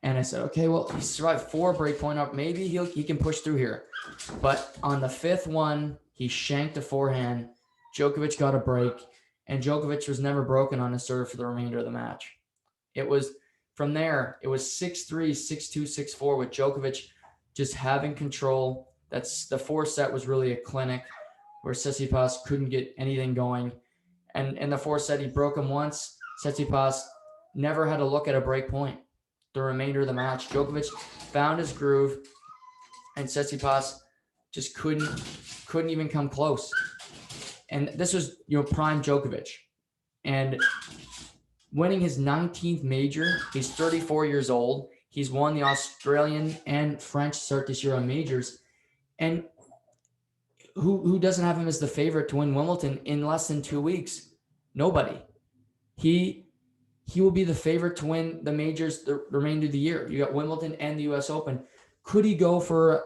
And I said, okay, well, he survived 4 breakpoint up. Maybe he can push through here. But on the 5th one, he shanked a forehand. Djokovic got a break, and Djokovic was never broken on his serve for the remainder of the match. It was from there, it was 6-3, 6-2, 6-4 with Djokovic just having control. That's the 4th set was really a clinic where Tsitsipas couldn't get anything going. And in the 4th set, he broke him once. Tsitsipas never had to look at a break point the remainder of the match. Djokovic found his groove, and Tsitsipas just couldn't even come close. And this was, prime Djokovic. And winning his 19th major, he's 34 years old. He's won the Australian and French Cirque du Soleil majors. And who doesn't have him as the favorite to win Wimbledon in less than 2 weeks? Nobody. He will be the favorite to win the majors the remainder of the year. You got Wimbledon and the U.S. Open. Could he go for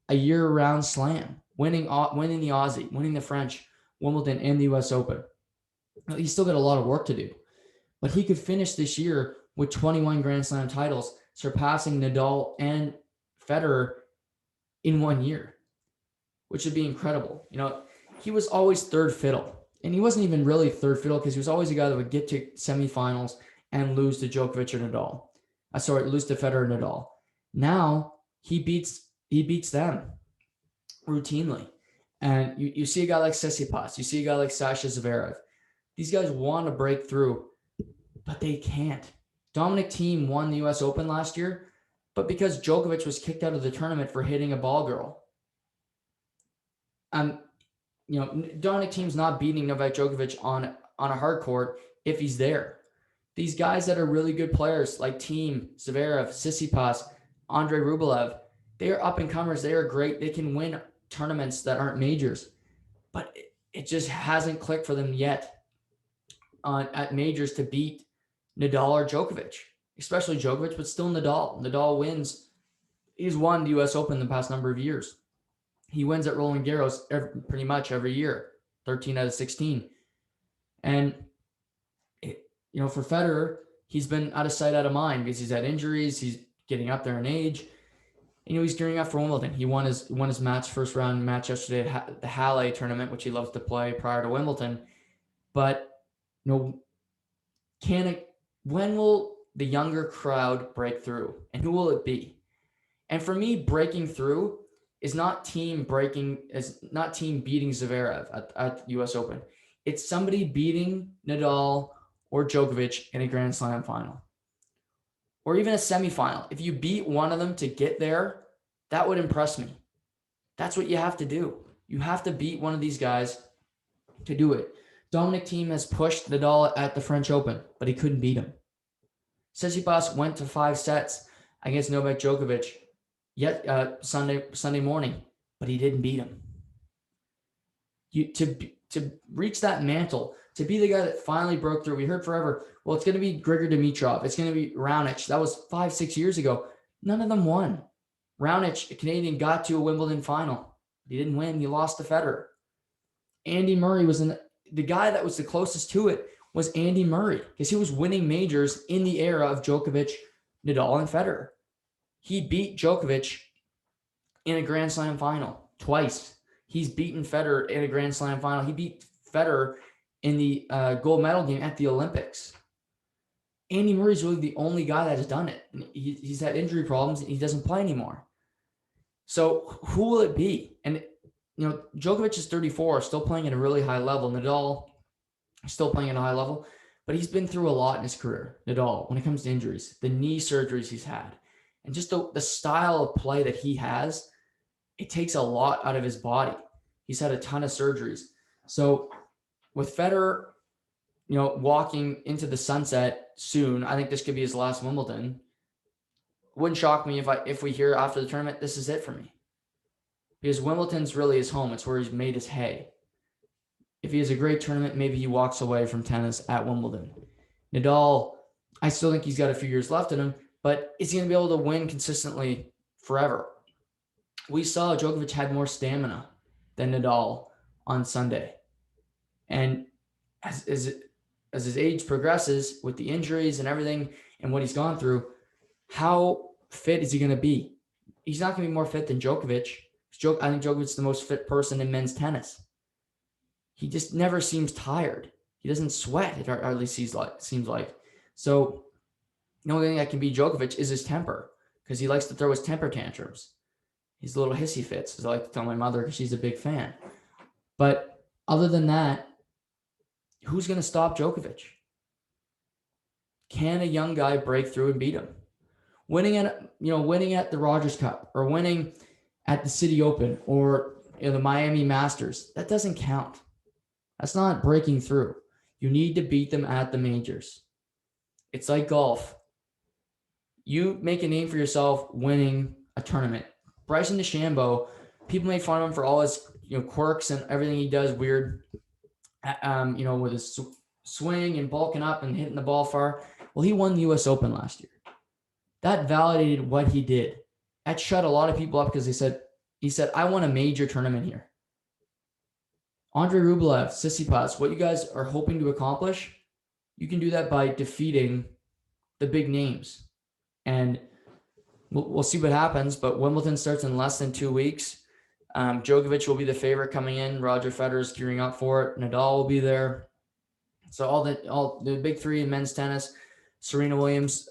a year-round slam, winning the Aussie, winning the French, Wimbledon, and the U.S. Open? He's still got a lot of work to do. But he could finish this year with 21 Grand Slam titles, surpassing Nadal and Federer in 1 year, which would be incredible. He was always third fiddle. And he wasn't even really third fiddle because he was always a guy that would get to semifinals and lose to Djokovic or Nadal. Lose to Federer or Nadal. Now he beats them routinely. And you see a guy like Tsitsipas, you see a guy like Sasha Zverev. These guys want to break through, but they can't. Dominic Thiem won the U.S. Open last year, but because Djokovic was kicked out of the tournament for hitting a ball girl. Dominic Thiem's not beating Novak Djokovic on a hard court if he's there. These guys that are really good players like Thiem, Zverev, Tsitsipas, Andrei Rublev, they are up-and-comers. They are great. They can win tournaments that aren't majors. But it just hasn't clicked for them yet at majors to beat Nadal or Djokovic, especially Djokovic, but still Nadal. Nadal wins. He's won the U.S. Open the past number of years. He wins at Roland Garros pretty much every year, 13 out of 16. And, for Federer, he's been out of sight, out of mind because he's had injuries. He's getting up there in age. He's gearing up for Wimbledon. He won his first round match yesterday at the Halle tournament, which he loves to play prior to Wimbledon. But, when will the younger crowd break through? And who will it be? And for me, breaking through is not Thiem beating Zverev at U.S. Open. It's somebody beating Nadal or Djokovic in a Grand Slam final. Or even a semifinal. If you beat one of them to get there, that would impress me. That's what you have to do. You have to beat one of these guys to do it. Dominic Thiem has pushed Nadal at the French Open, but he couldn't beat him. Tsitsipas went to 5 sets against Novak Djokovic Sunday morning, but he didn't beat him. To reach that mantle, to be the guy that finally broke through. We heard forever, well, it's going to be Grigor Dimitrov. It's going to be Raonic. That was 5-6 years ago. None of them won. Raonic, a Canadian, got to a Wimbledon final. He didn't win. He lost to Federer. Andy Murray was the guy that was the closest to it was Andy Murray because he was winning majors in the era of Djokovic, Nadal, and Federer. He beat Djokovic in a Grand Slam final twice. He's beaten Federer in a Grand Slam final. He beat Federer in the gold medal game at the Olympics. Andy Murray's really the only guy that has done it. He's had injury problems and he doesn't play anymore. So who will it be? And Djokovic is 34, still playing at a really high level. Nadal is still playing at a high level, but he's been through a lot in his career. Nadal, when it comes to injuries, the knee surgeries he's had, and just the style of play that he has, it takes a lot out of his body. He's had a ton of surgeries. So with Federer, walking into the sunset soon, I think this could be his last Wimbledon. Wouldn't shock me if we hear after the tournament, this is it for me. Because Wimbledon's really his home. It's where he's made his hay. If he has a great tournament, maybe he walks away from tennis at Wimbledon. Nadal, I still think he's got a few years left in him, but is he going to be able to win consistently forever? We saw Djokovic had more stamina than Nadal on Sunday. And as his age progresses with the injuries and everything and what he's gone through, how fit is he going to be? He's not going to be more fit than Djokovic. I think Djokovic's the most fit person in men's tennis. He just never seems tired. He doesn't sweat, it hardly seems like. So the only thing that can beat Djokovic is his temper, because he likes to throw his temper tantrums. He's little hissy fits, as I like to tell my mother, because she's a big fan. But other than that, who's going to stop Djokovic? Can a young guy break through and beat him? Winning at the Rogers Cup, or winning at the City Open, or the Miami Masters, that doesn't count. That's not breaking through. You need to beat them at the majors. It's like golf. You make a name for yourself winning a tournament. Bryson DeChambeau people made fun of him for all his quirks and everything he does weird, with his swing and bulking up and hitting the ball far. Well, he won the U.S. Open last year. That validated what he did. That shut a lot of people up because he said, I won a major tournament here. Andre Rublev, Tsitsipas, what you guys are hoping to accomplish, you can do that by defeating the big names. And we'll see what happens, but Wimbledon starts in less than 2 weeks. Djokovic will be the favorite coming in. Roger Federer is gearing up for it. Nadal will be there. So all the big three in men's tennis. Serena Williams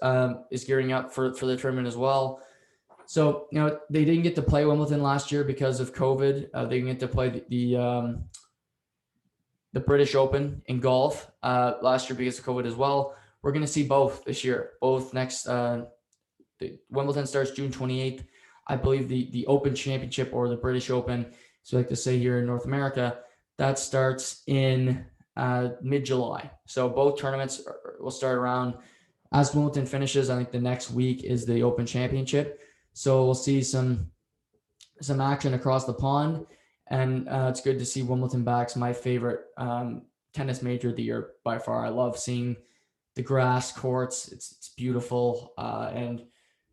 is gearing up for the tournament as well. So, they didn't get to play Wimbledon last year because of COVID. They didn't get to play the British Open in golf last year because of COVID as well. We're going to see both this year. Both next. The Wimbledon starts June 28th. I believe the Open Championship, or the British Open, so I like to say here in North America, that starts in mid-July. So both tournaments will start around as Wimbledon finishes. I think the next week is the Open Championship. So we'll see some action across the pond, and it's good to see Wimbledon back. It's my favorite tennis major of the year by far. I love seeing the grass courts. It's beautiful and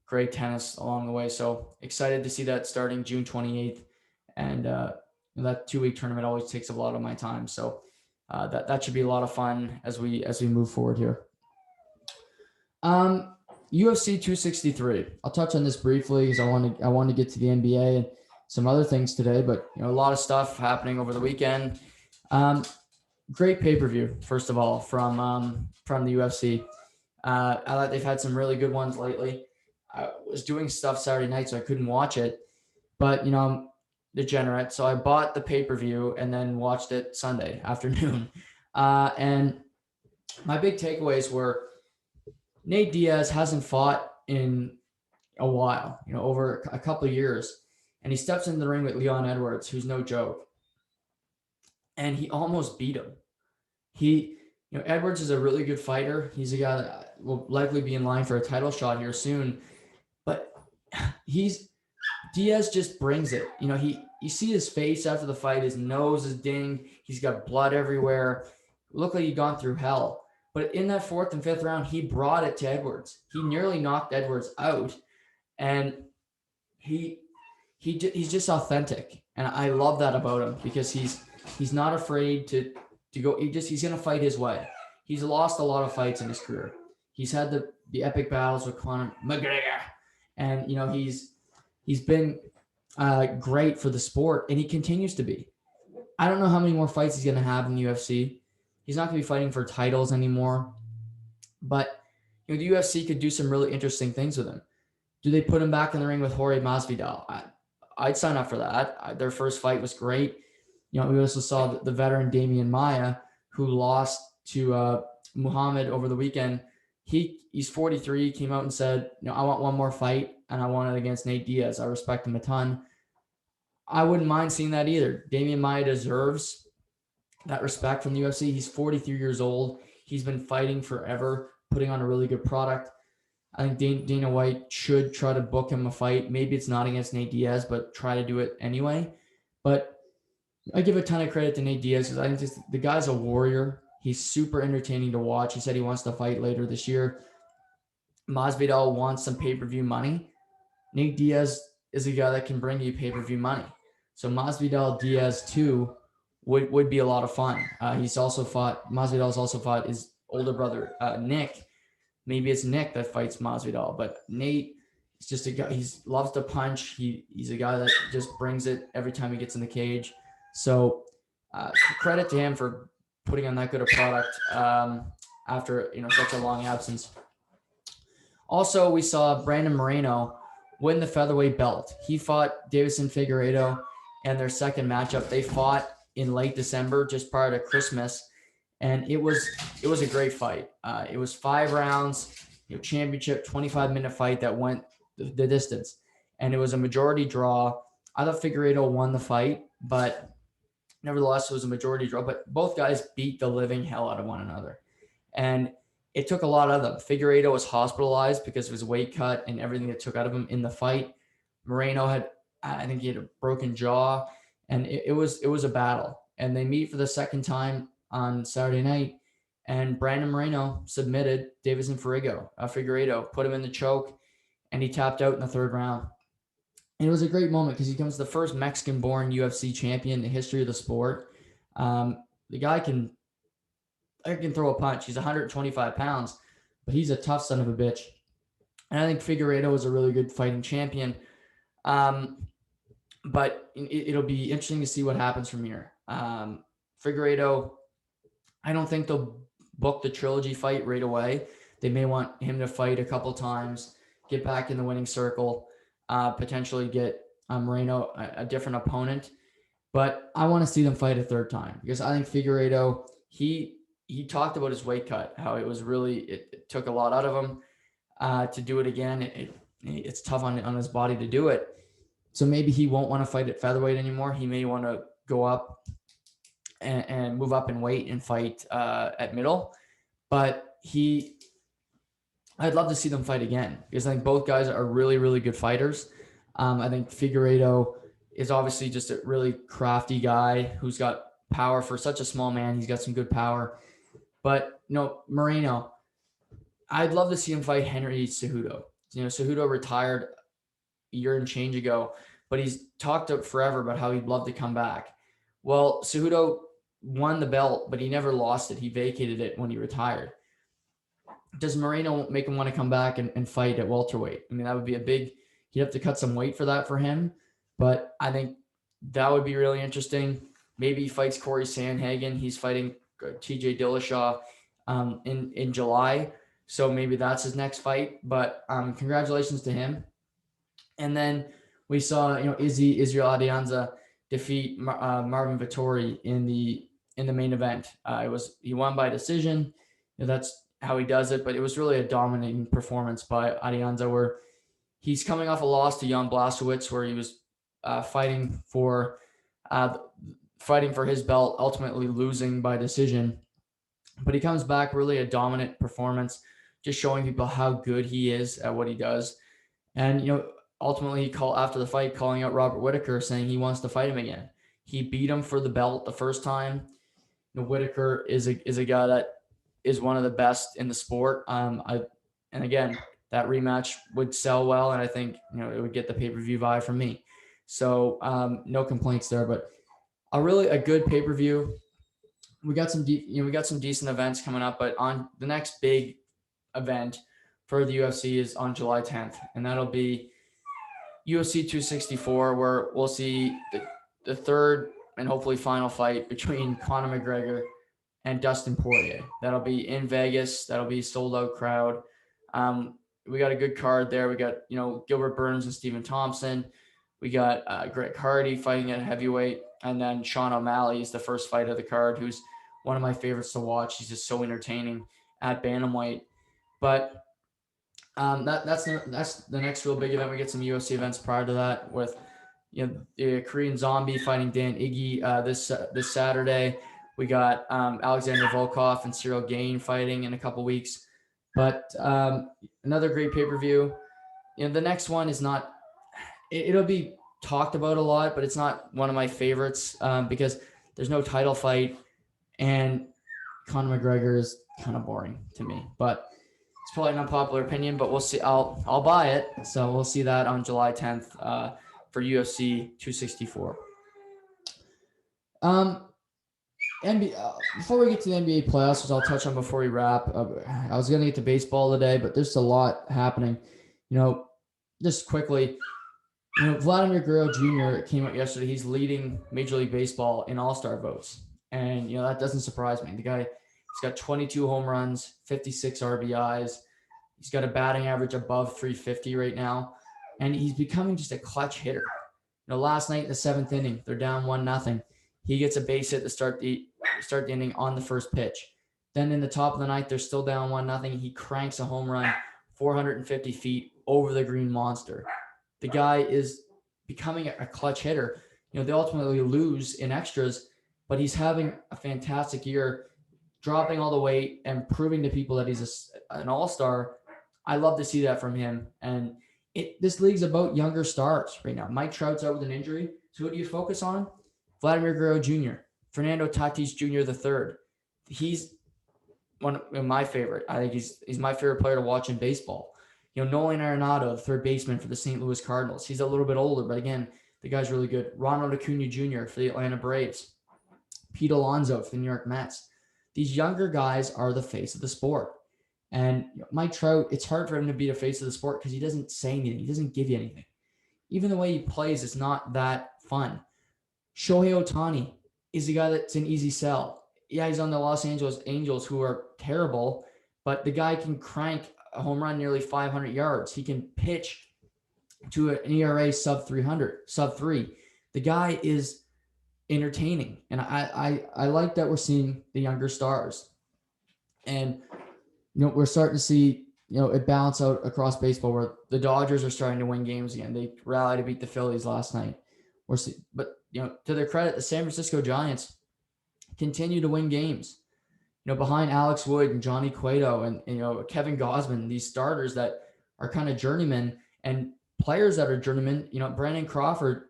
great tennis along the way. So excited to see that starting June 28th, and that 2-week tournament always takes a lot of my time. So that should be a lot of fun as we move forward here. UFC 263. I'll touch on this briefly because I want to get to the NBA and some other things today, but a lot of stuff happening over the weekend. Great pay-per-view, first of all, from the UFC. I thought they've had some really good ones lately. I was doing stuff Saturday night, so I couldn't watch it, but I'm degenerate, so I bought the pay-per-view and then watched it Sunday afternoon. And my big takeaways were Nate Diaz hasn't fought in a while, over a couple of years, and he steps into the ring with Leon Edwards, who's no joke, and he almost beat him. Edwards is a really good fighter. He's a guy that will likely be in line for a title shot here soon, but Diaz just brings it. You see his face after the fight, his nose is dinged, he's got blood everywhere. It looked like he'd gone through hell. But in that 4th and 5th round, he brought it to Edwards. He nearly knocked Edwards out, and he's just authentic, and I love that about him because he's not afraid to go. He's gonna fight his way. He's lost a lot of fights in his career. He's had the epic battles with Conor McGregor, and he's been great for the sport, and he continues to be. I don't know how many more fights he's gonna have in the UFC. He's not going to be fighting for titles anymore, but the UFC could do some really interesting things with him. Do they put him back in the ring with Jorge Masvidal? I'd sign up for that. Their first fight was great. We also saw the veteran Damian Maia, who lost to Muhammad over the weekend. He's 43, came out and said, I want one more fight, and I want it against Nate Diaz. I respect him a ton. I wouldn't mind seeing that either. Damian Maia deserves that respect from the UFC. He's 43 years old. He's been fighting forever, putting on a really good product. I think Dana White should try to book him a fight. Maybe it's not against Nate Diaz, but try to do it anyway. But I give a ton of credit to Nate Diaz because I think the guy's a warrior. He's super entertaining to watch. He said he wants to fight later this year. Masvidal wants some pay-per-view money. Nate Diaz is a guy that can bring you pay-per-view money. So Masvidal Diaz 2 would be a lot of fun. Masvidal's also fought his older brother, Nick. Maybe it's Nick that fights Masvidal, but Nate is just a guy. He loves to punch. He's a guy that just brings it every time he gets in the cage. So credit to him for putting on that good a product after such a long absence. Also, we saw Brandon Moreno win the featherweight belt. He fought Davison Figueiredo in their second matchup. They fought in late December, just prior to Christmas, and it was a great fight. It was 5 rounds, championship 25-minute fight that went the distance, and it was a majority draw. I thought Figueiredo won the fight, but nevertheless, it was a majority draw. But both guys beat the living hell out of one another, and it took a lot out of them. Figueiredo was hospitalized because of his weight cut and everything that took out of him in the fight. Moreno had I think he had a broken jaw, and it was a battle. And they meet for the second time on Saturday night, and Brandon Moreno submitted Davison Figueiredo, put him in the choke, and he tapped out in the third round. And it was a great moment because he becomes the first Mexican-born UFC champion in the history of the sport. The guy can throw a punch. He's 125 pounds, but he's a tough son of a bitch. And I think Figueiredo is a really good fighting champion. But it'll be interesting to see what happens from here. Figueiredo, I don't think they'll book the trilogy fight right away. They may want him to fight a couple times, get back in the winning circle, potentially get Moreno a different opponent. But I want to see them fight a third time because I think Figueiredo, he talked about his weight cut, how it was really, it took a lot out of him to do it again. It's tough on his body to do it. So maybe he won't want to fight at featherweight anymore. He may want to go up and move up in weight and fight at middle. But I'd love to see them fight again because I think both guys are really, really good fighters. I think Figueiredo is obviously just a really crafty guy who's got power for such a small man. He's got some good power. But, Moreno, I'd love to see him fight Henry Cejudo. Cejudo retired a year and change ago, but he's talked up forever about how he'd love to come back. Well, Cejudo won the belt, but he never lost it. He vacated it when he retired. Does Moreno make him want to come back and fight at welterweight? I mean, that would be he'd have to cut some weight for that for him, but I think that would be really interesting. Maybe he fights Corey Sandhagen. He's fighting TJ Dillashaw in July. So maybe that's his next fight, but congratulations to him. And then we saw, Israel Adesanya defeat Marvin Vettori in the main event. He won by decision. That's how he does it, but it was really a dominating performance by Adesanya, where he's coming off a loss to Jan Blachowicz, where he was fighting for his belt, ultimately losing by decision. But he comes back really a dominant performance, just showing people how good he is at what he does. And, ultimately after the fight, calling out Robert Whittaker, saying he wants to fight him again. He beat him for the belt the first time. Whittaker is a guy that is one of the best in the sport. And again, that rematch would sell well, and I think it would get the pay-per-view vibe from me. So no complaints there, but a good pay-per-view. We got some decent events coming up, but on the next big event for the UFC is on July 10th, and that'll be UFC 264, where we'll see the third and hopefully final fight between Conor McGregor and Dustin Poirier. That'll be in Vegas. That'll be a sold-out crowd. We got a good card there. We got Gilbert Burns and Stephen Thompson. We got Greg Hardy fighting at heavyweight, and then Sean O'Malley is the first fight of the card, who's one of my favorites to watch. He's just so entertaining at bantamweight. But that's the next real big event. We get some UFC events prior to that with the Korean Zombie fighting Dan Iggy this Saturday. We got Alexander Volkov and Cyril Gane fighting in a couple weeks. But another great pay-per-view. The next one is not – it'll be talked about a lot, but it's not one of my favorites because there's no title fight, and Conor McGregor is kind of boring to me. But it's probably an unpopular opinion, but we'll see. I'll buy it. So we'll see that on July 10th for UFC 264. Before we get to the NBA playoffs, which I'll touch on before we wrap, I was going to get to baseball today, but there's a lot happening. Just quickly, Vladimir Guerrero Jr. came out yesterday. He's leading Major League Baseball in all-star votes. And, that doesn't surprise me. The guy, he's got 22 home runs, 56 RBIs. He's got a batting average above 350 right now. And he's becoming just a clutch hitter. Last night in the seventh inning, they're down 1-0. He gets a base hit to start the inning on the first pitch. Then in the top of the ninth, they're still down 1-0. He cranks a home run 450 feet over the green monster. The guy is becoming a clutch hitter. They ultimately lose in extras, but he's having a fantastic year, dropping all the weight and proving to people that he's an all-star. I love to see that from him. And This league's about younger stars right now. Mike Trout's out with an injury. So who do you focus on? Vladimir Guerrero Jr., Fernando Tatis Jr. the third. He's one of my favorite. I think he's my favorite player to watch in baseball. Nolan Arenado, the third baseman for the St. Louis Cardinals. He's a little bit older, but again, the guy's really good. Ronald Acuna Jr. for the Atlanta Braves. Pete Alonso for the New York Mets. These younger guys are the face of the sport. And Mike Trout, it's hard for him to be the face of the sport because he doesn't say anything. He doesn't give you anything. Even the way he plays is not that fun. Shohei Ohtani is the guy that's an easy sell. Yeah, he's on the Los Angeles Angels, who are terrible, but the guy can crank a home run nearly 500 yards. He can pitch to an ERA sub 300, sub 3. The guy is entertaining, and I like that we're seeing the younger stars. And we're starting to see it balance out across baseball, where the Dodgers are starting to win games again. They rallied to beat the Phillies last night. But to their credit, the San Francisco Giants continue to win games. Behind Alex Wood and Johnny Cueto and Kevin Gausman, these starters that are kind of journeymen, and players that are journeymen. Brandon Crawford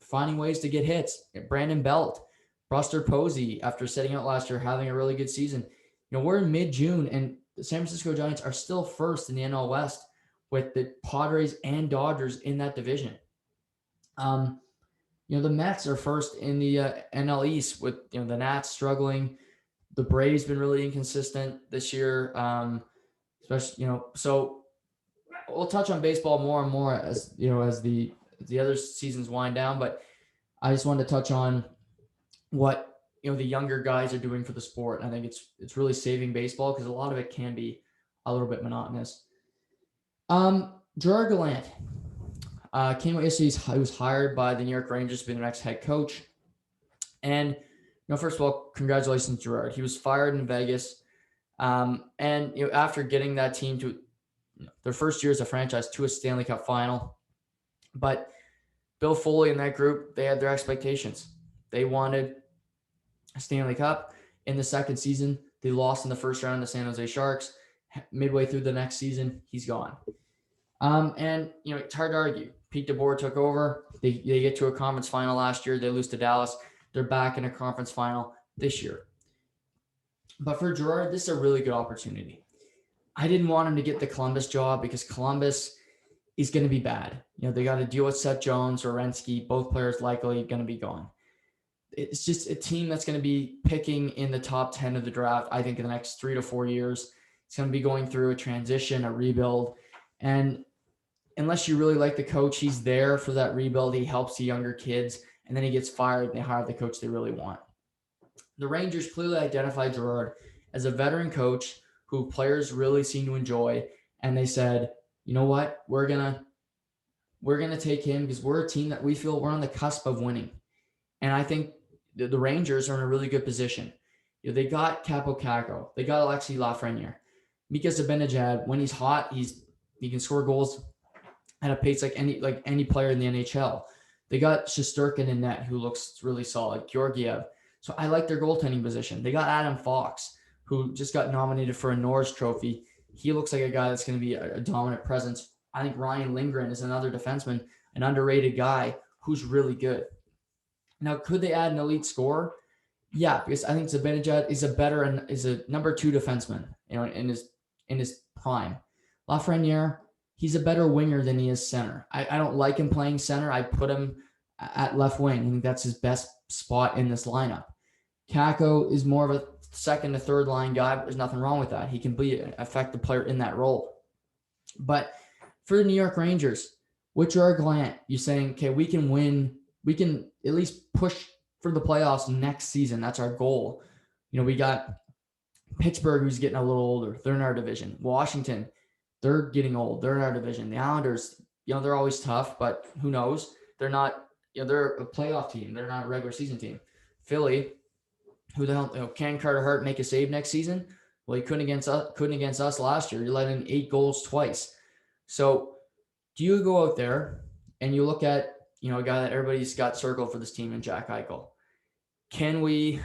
finding ways to get hits. Brandon Belt, Buster Posey, after setting out last year, having a really good season. We're in mid-June, and the San Francisco Giants are still first in the NL West with the Padres and Dodgers in that division. The Mets are first in the NL East with the Nats struggling. The Braves been really inconsistent this year, especially So we'll touch on baseball more and more as the other seasons wind down. But I just wanted to touch on what the younger guys are doing for the sport. And I think it's really saving baseball because a lot of it can be a little bit monotonous. Gerard Gallant came out yesterday. He was hired by the New York Rangers to be the next head coach. And first of all, congratulations, Gerard. He was fired in Vegas, and after getting that team to their first year as a franchise to a Stanley Cup final. But Bill Foley and that group, they had their expectations. They wanted a Stanley Cup. In the second season, they lost in the first round to San Jose Sharks. Midway through the next season, he's gone. And it's hard to argue. Pete DeBoer took over. They get to a conference final last year. They lose to Dallas. They're back in a conference final this year. But for Gerard, this is a really good opportunity. I didn't want him to get the Columbus job because Columbus is going to be bad. They got to deal with Seth Jones, Werenski, both players likely going to be gone. It's just a team that's going to be picking in the top 10 of the draft, I think, in the next 3 to 4 years. It's going to be going through a transition, a rebuild. And unless you really like the coach, he's there for that rebuild. He helps the younger kids. And then he gets fired and they hire the coach they really want. The Rangers clearly identified Gerard as a veteran coach who players really seem to enjoy. And they said, you know what, we're gonna take him because we're a team that we feel we're on the cusp of winning. And I think the Rangers are in a really good position. They got Capo Caco, they got Alexis Lafreniere, Mika Zibanejad. When he's hot, he can score goals at a pace like any player in the NHL. They got Shesterkin in net, who looks really solid. Georgiev. So I like their goaltending position. They got Adam Fox, who just got nominated for a Norris Trophy. He looks like a guy that's going to be a dominant presence. I think Ryan Lindgren is another defenseman, an underrated guy who's really good. Now, could they add an elite scorer? Yeah, because I think Zibanejad is a number 2 defenseman, in his prime. Lafreniere, he's a better winger than he is center. I don't like him playing center. I put him at left wing. I think that's his best spot in this lineup. Kako is more of a second to third line guy, but there's nothing wrong with that. He can be an effective player in that role. But for the New York Rangers, with Gerard Gallant, you're saying, okay, we can win. We can at least push for the playoffs next season. That's our goal. We got Pittsburgh, who's getting a little older. They're in our division. Washington, they're getting old. They're in our division. The Islanders, they're always tough, but who knows? They're not, they're a playoff team. They're not a regular season team. Philly, who the hell, can Carter Hart make a save next season? Well, he couldn't against us last year. He let in 8 goals twice. So do you go out there and you look at, a guy that everybody's got circled for this team in Jack Eichel? Can we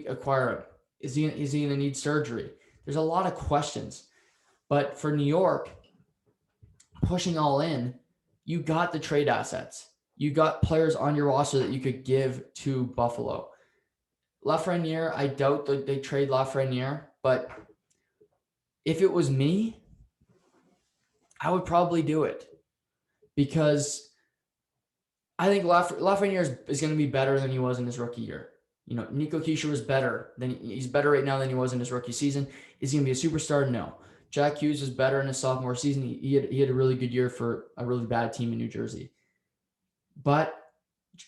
acquire him? Is he going to need surgery? There's a lot of questions. But for New York, pushing all in, you got the trade assets. You got players on your roster that you could give to Buffalo. Lafreniere, I doubt that they trade Lafreniere, but if it was me, I would probably do it because I think Lafreniere is going to be better than he was in his rookie year. Nico Kisha was better he's better right now than he was in his rookie season. Is he going to be a superstar? No. Jack Hughes was better in his sophomore season. He had a really good year for a really bad team in New Jersey. But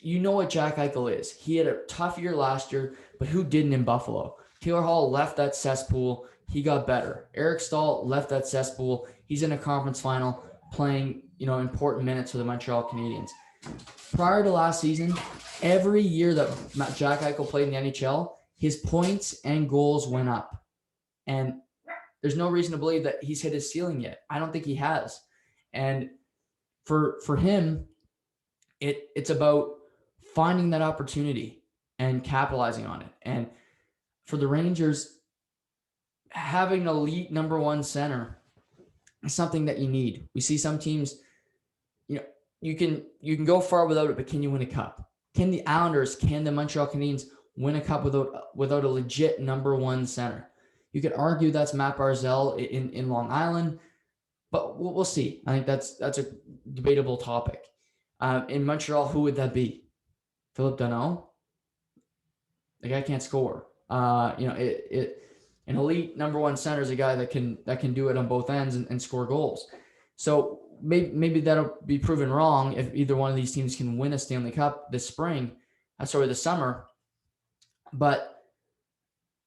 you know what Jack Eichel is. He had a tough year last year, but who didn't in Buffalo? Taylor Hall left that cesspool. He got better. Eric Staal left that cesspool. He's in a conference final playing, important minutes for the Montreal Canadiens. Prior to last season, every year that Jack Eichel played in the NHL, his points and goals went up. And there's no reason to believe that he's hit his ceiling yet. I don't think he has. And for him, it's about finding that opportunity and capitalizing on it. And for the Rangers, having an elite number one center is something that you need. We see some teams, you can go far without it, but can you win a cup? Can the Islanders, can the Montreal Canadiens win a cup without a legit number one center? You could argue that's Matt Barzal in Long Island, but we'll see. I think that's a debatable topic. In Montreal, who would that be? Philip Danault? The guy can't score. An elite number one center is a guy that can do it on both ends and score goals. So maybe that'll be proven wrong if either one of these teams can win a Stanley Cup this summer. But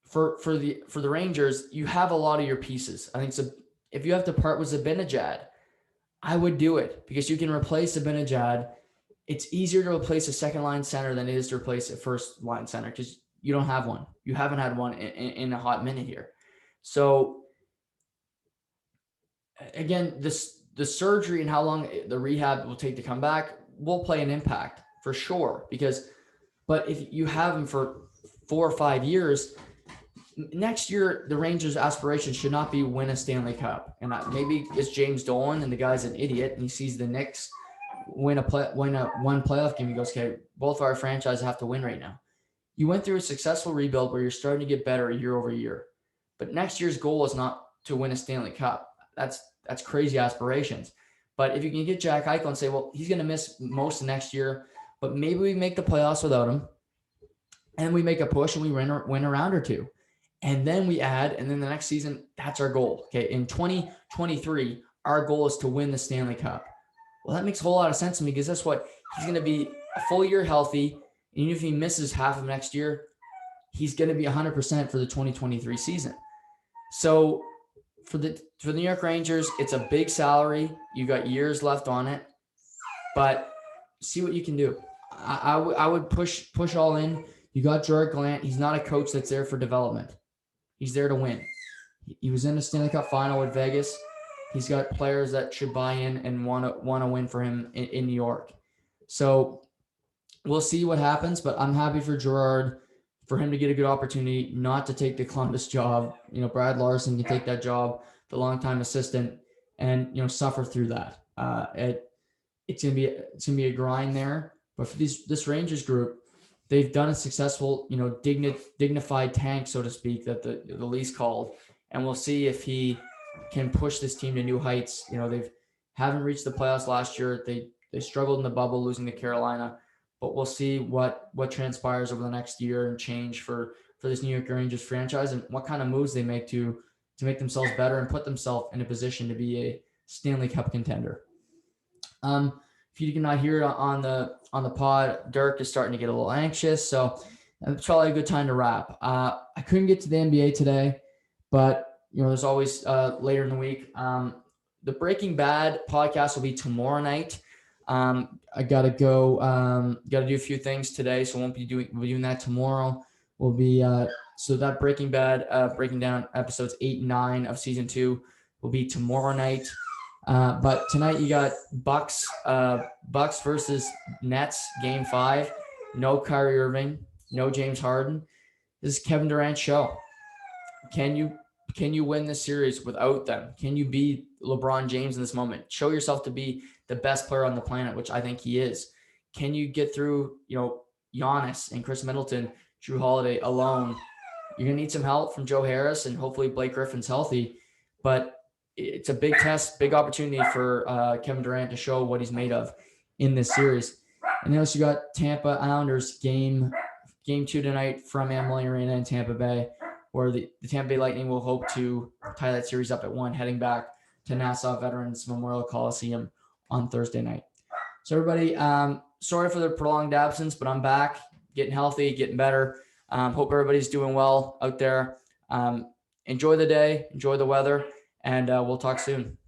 for the Rangers, you have a lot of your pieces. I think so. If you have to part with Zibanejad, I would do it because you can replace Zibanejad. It's easier to replace a second line center than it is to replace a first line center because you don't have one. You haven't had one in a hot minute here. So again, the surgery and how long the rehab will take to come back will play an impact for sure. But if you have him for 4 or 5 years, next year the Rangers' aspirations should not be win a Stanley Cup. And maybe it's James Dolan and the guy's an idiot and he sees the Knicks win one playoff game. He goes, okay, both our franchises have to win right now. You went through a successful rebuild where you're starting to get better year over year. But next year's goal is not to win a Stanley Cup. That's crazy aspirations. But if you can get Jack Eichel and say, well, he's going to miss most of next year, but maybe we make the playoffs without him and we make a push and we win a round or two. And then we add, and then the next season, that's our goal. Okay, in 2023, our goal is to win the Stanley Cup. Well, that makes a whole lot of sense to me because that's what he's going to be a full year healthy. And even if he misses half of next year, he's going to be 100% for the 2023 season. So for the New York Rangers, it's a big salary. You got years left on it, but see what you can do. I would push all in. You got Gerard Gallant. He's not a coach that's there for development. He's there to win. He was in the Stanley Cup final with Vegas. He's got players that should buy in and want to win for him in New York. So we'll see what happens, but I'm happy for Gerard, for him to get a good opportunity, not to take the Columbus job. Brad Larson can take that job, the longtime assistant, and suffer through that. It's gonna be a grind there. But for this Rangers group, they've done a successful, dignified tank, so to speak, that the Leafs called, and we'll see if he can push this team to new heights. They haven't reached the playoffs last year. They struggled in the bubble, losing to Carolina. But we'll see what transpires over the next year and change for this New York Rangers franchise and what kind of moves they make to make themselves better and put themselves in a position to be a Stanley Cup contender. If you cannot hear it on the pod, Dirk is starting to get a little anxious, so it's probably a good time to wrap. I couldn't get to the NBA today, but there's always later in the week. The Breaking Bad podcast will be tomorrow night. I gotta go. Gotta do a few things today, so we'll be doing that tomorrow. We'll be so that Breaking Bad breaking down episodes 8 and 9 of season 2 will be tomorrow night. But tonight you got Bucks versus Nets game 5. No Kyrie Irving, no James Harden. This is Kevin Durant's show. Can you Can you win this series without them? Can you be LeBron James in this moment? Show yourself to be the best player on the planet, which I think he is. Can you get through, Giannis and Chris Middleton, Drew Holiday alone? You're going to need some help from Joe Harris, and hopefully Blake Griffin's healthy. But it's a big test, big opportunity for Kevin Durant to show what he's made of in this series. And then also you got Tampa Islanders game 2 tonight from Amalie Arena in Tampa Bay, where the Tampa Bay Lightning will hope to tie that series up at 1, heading back to Nassau Veterans Memorial Coliseum on Thursday night. So everybody, sorry for the prolonged absence, but I'm back, getting healthy, getting better. Hope everybody's doing well out there. Enjoy the day, enjoy the weather, and we'll talk soon.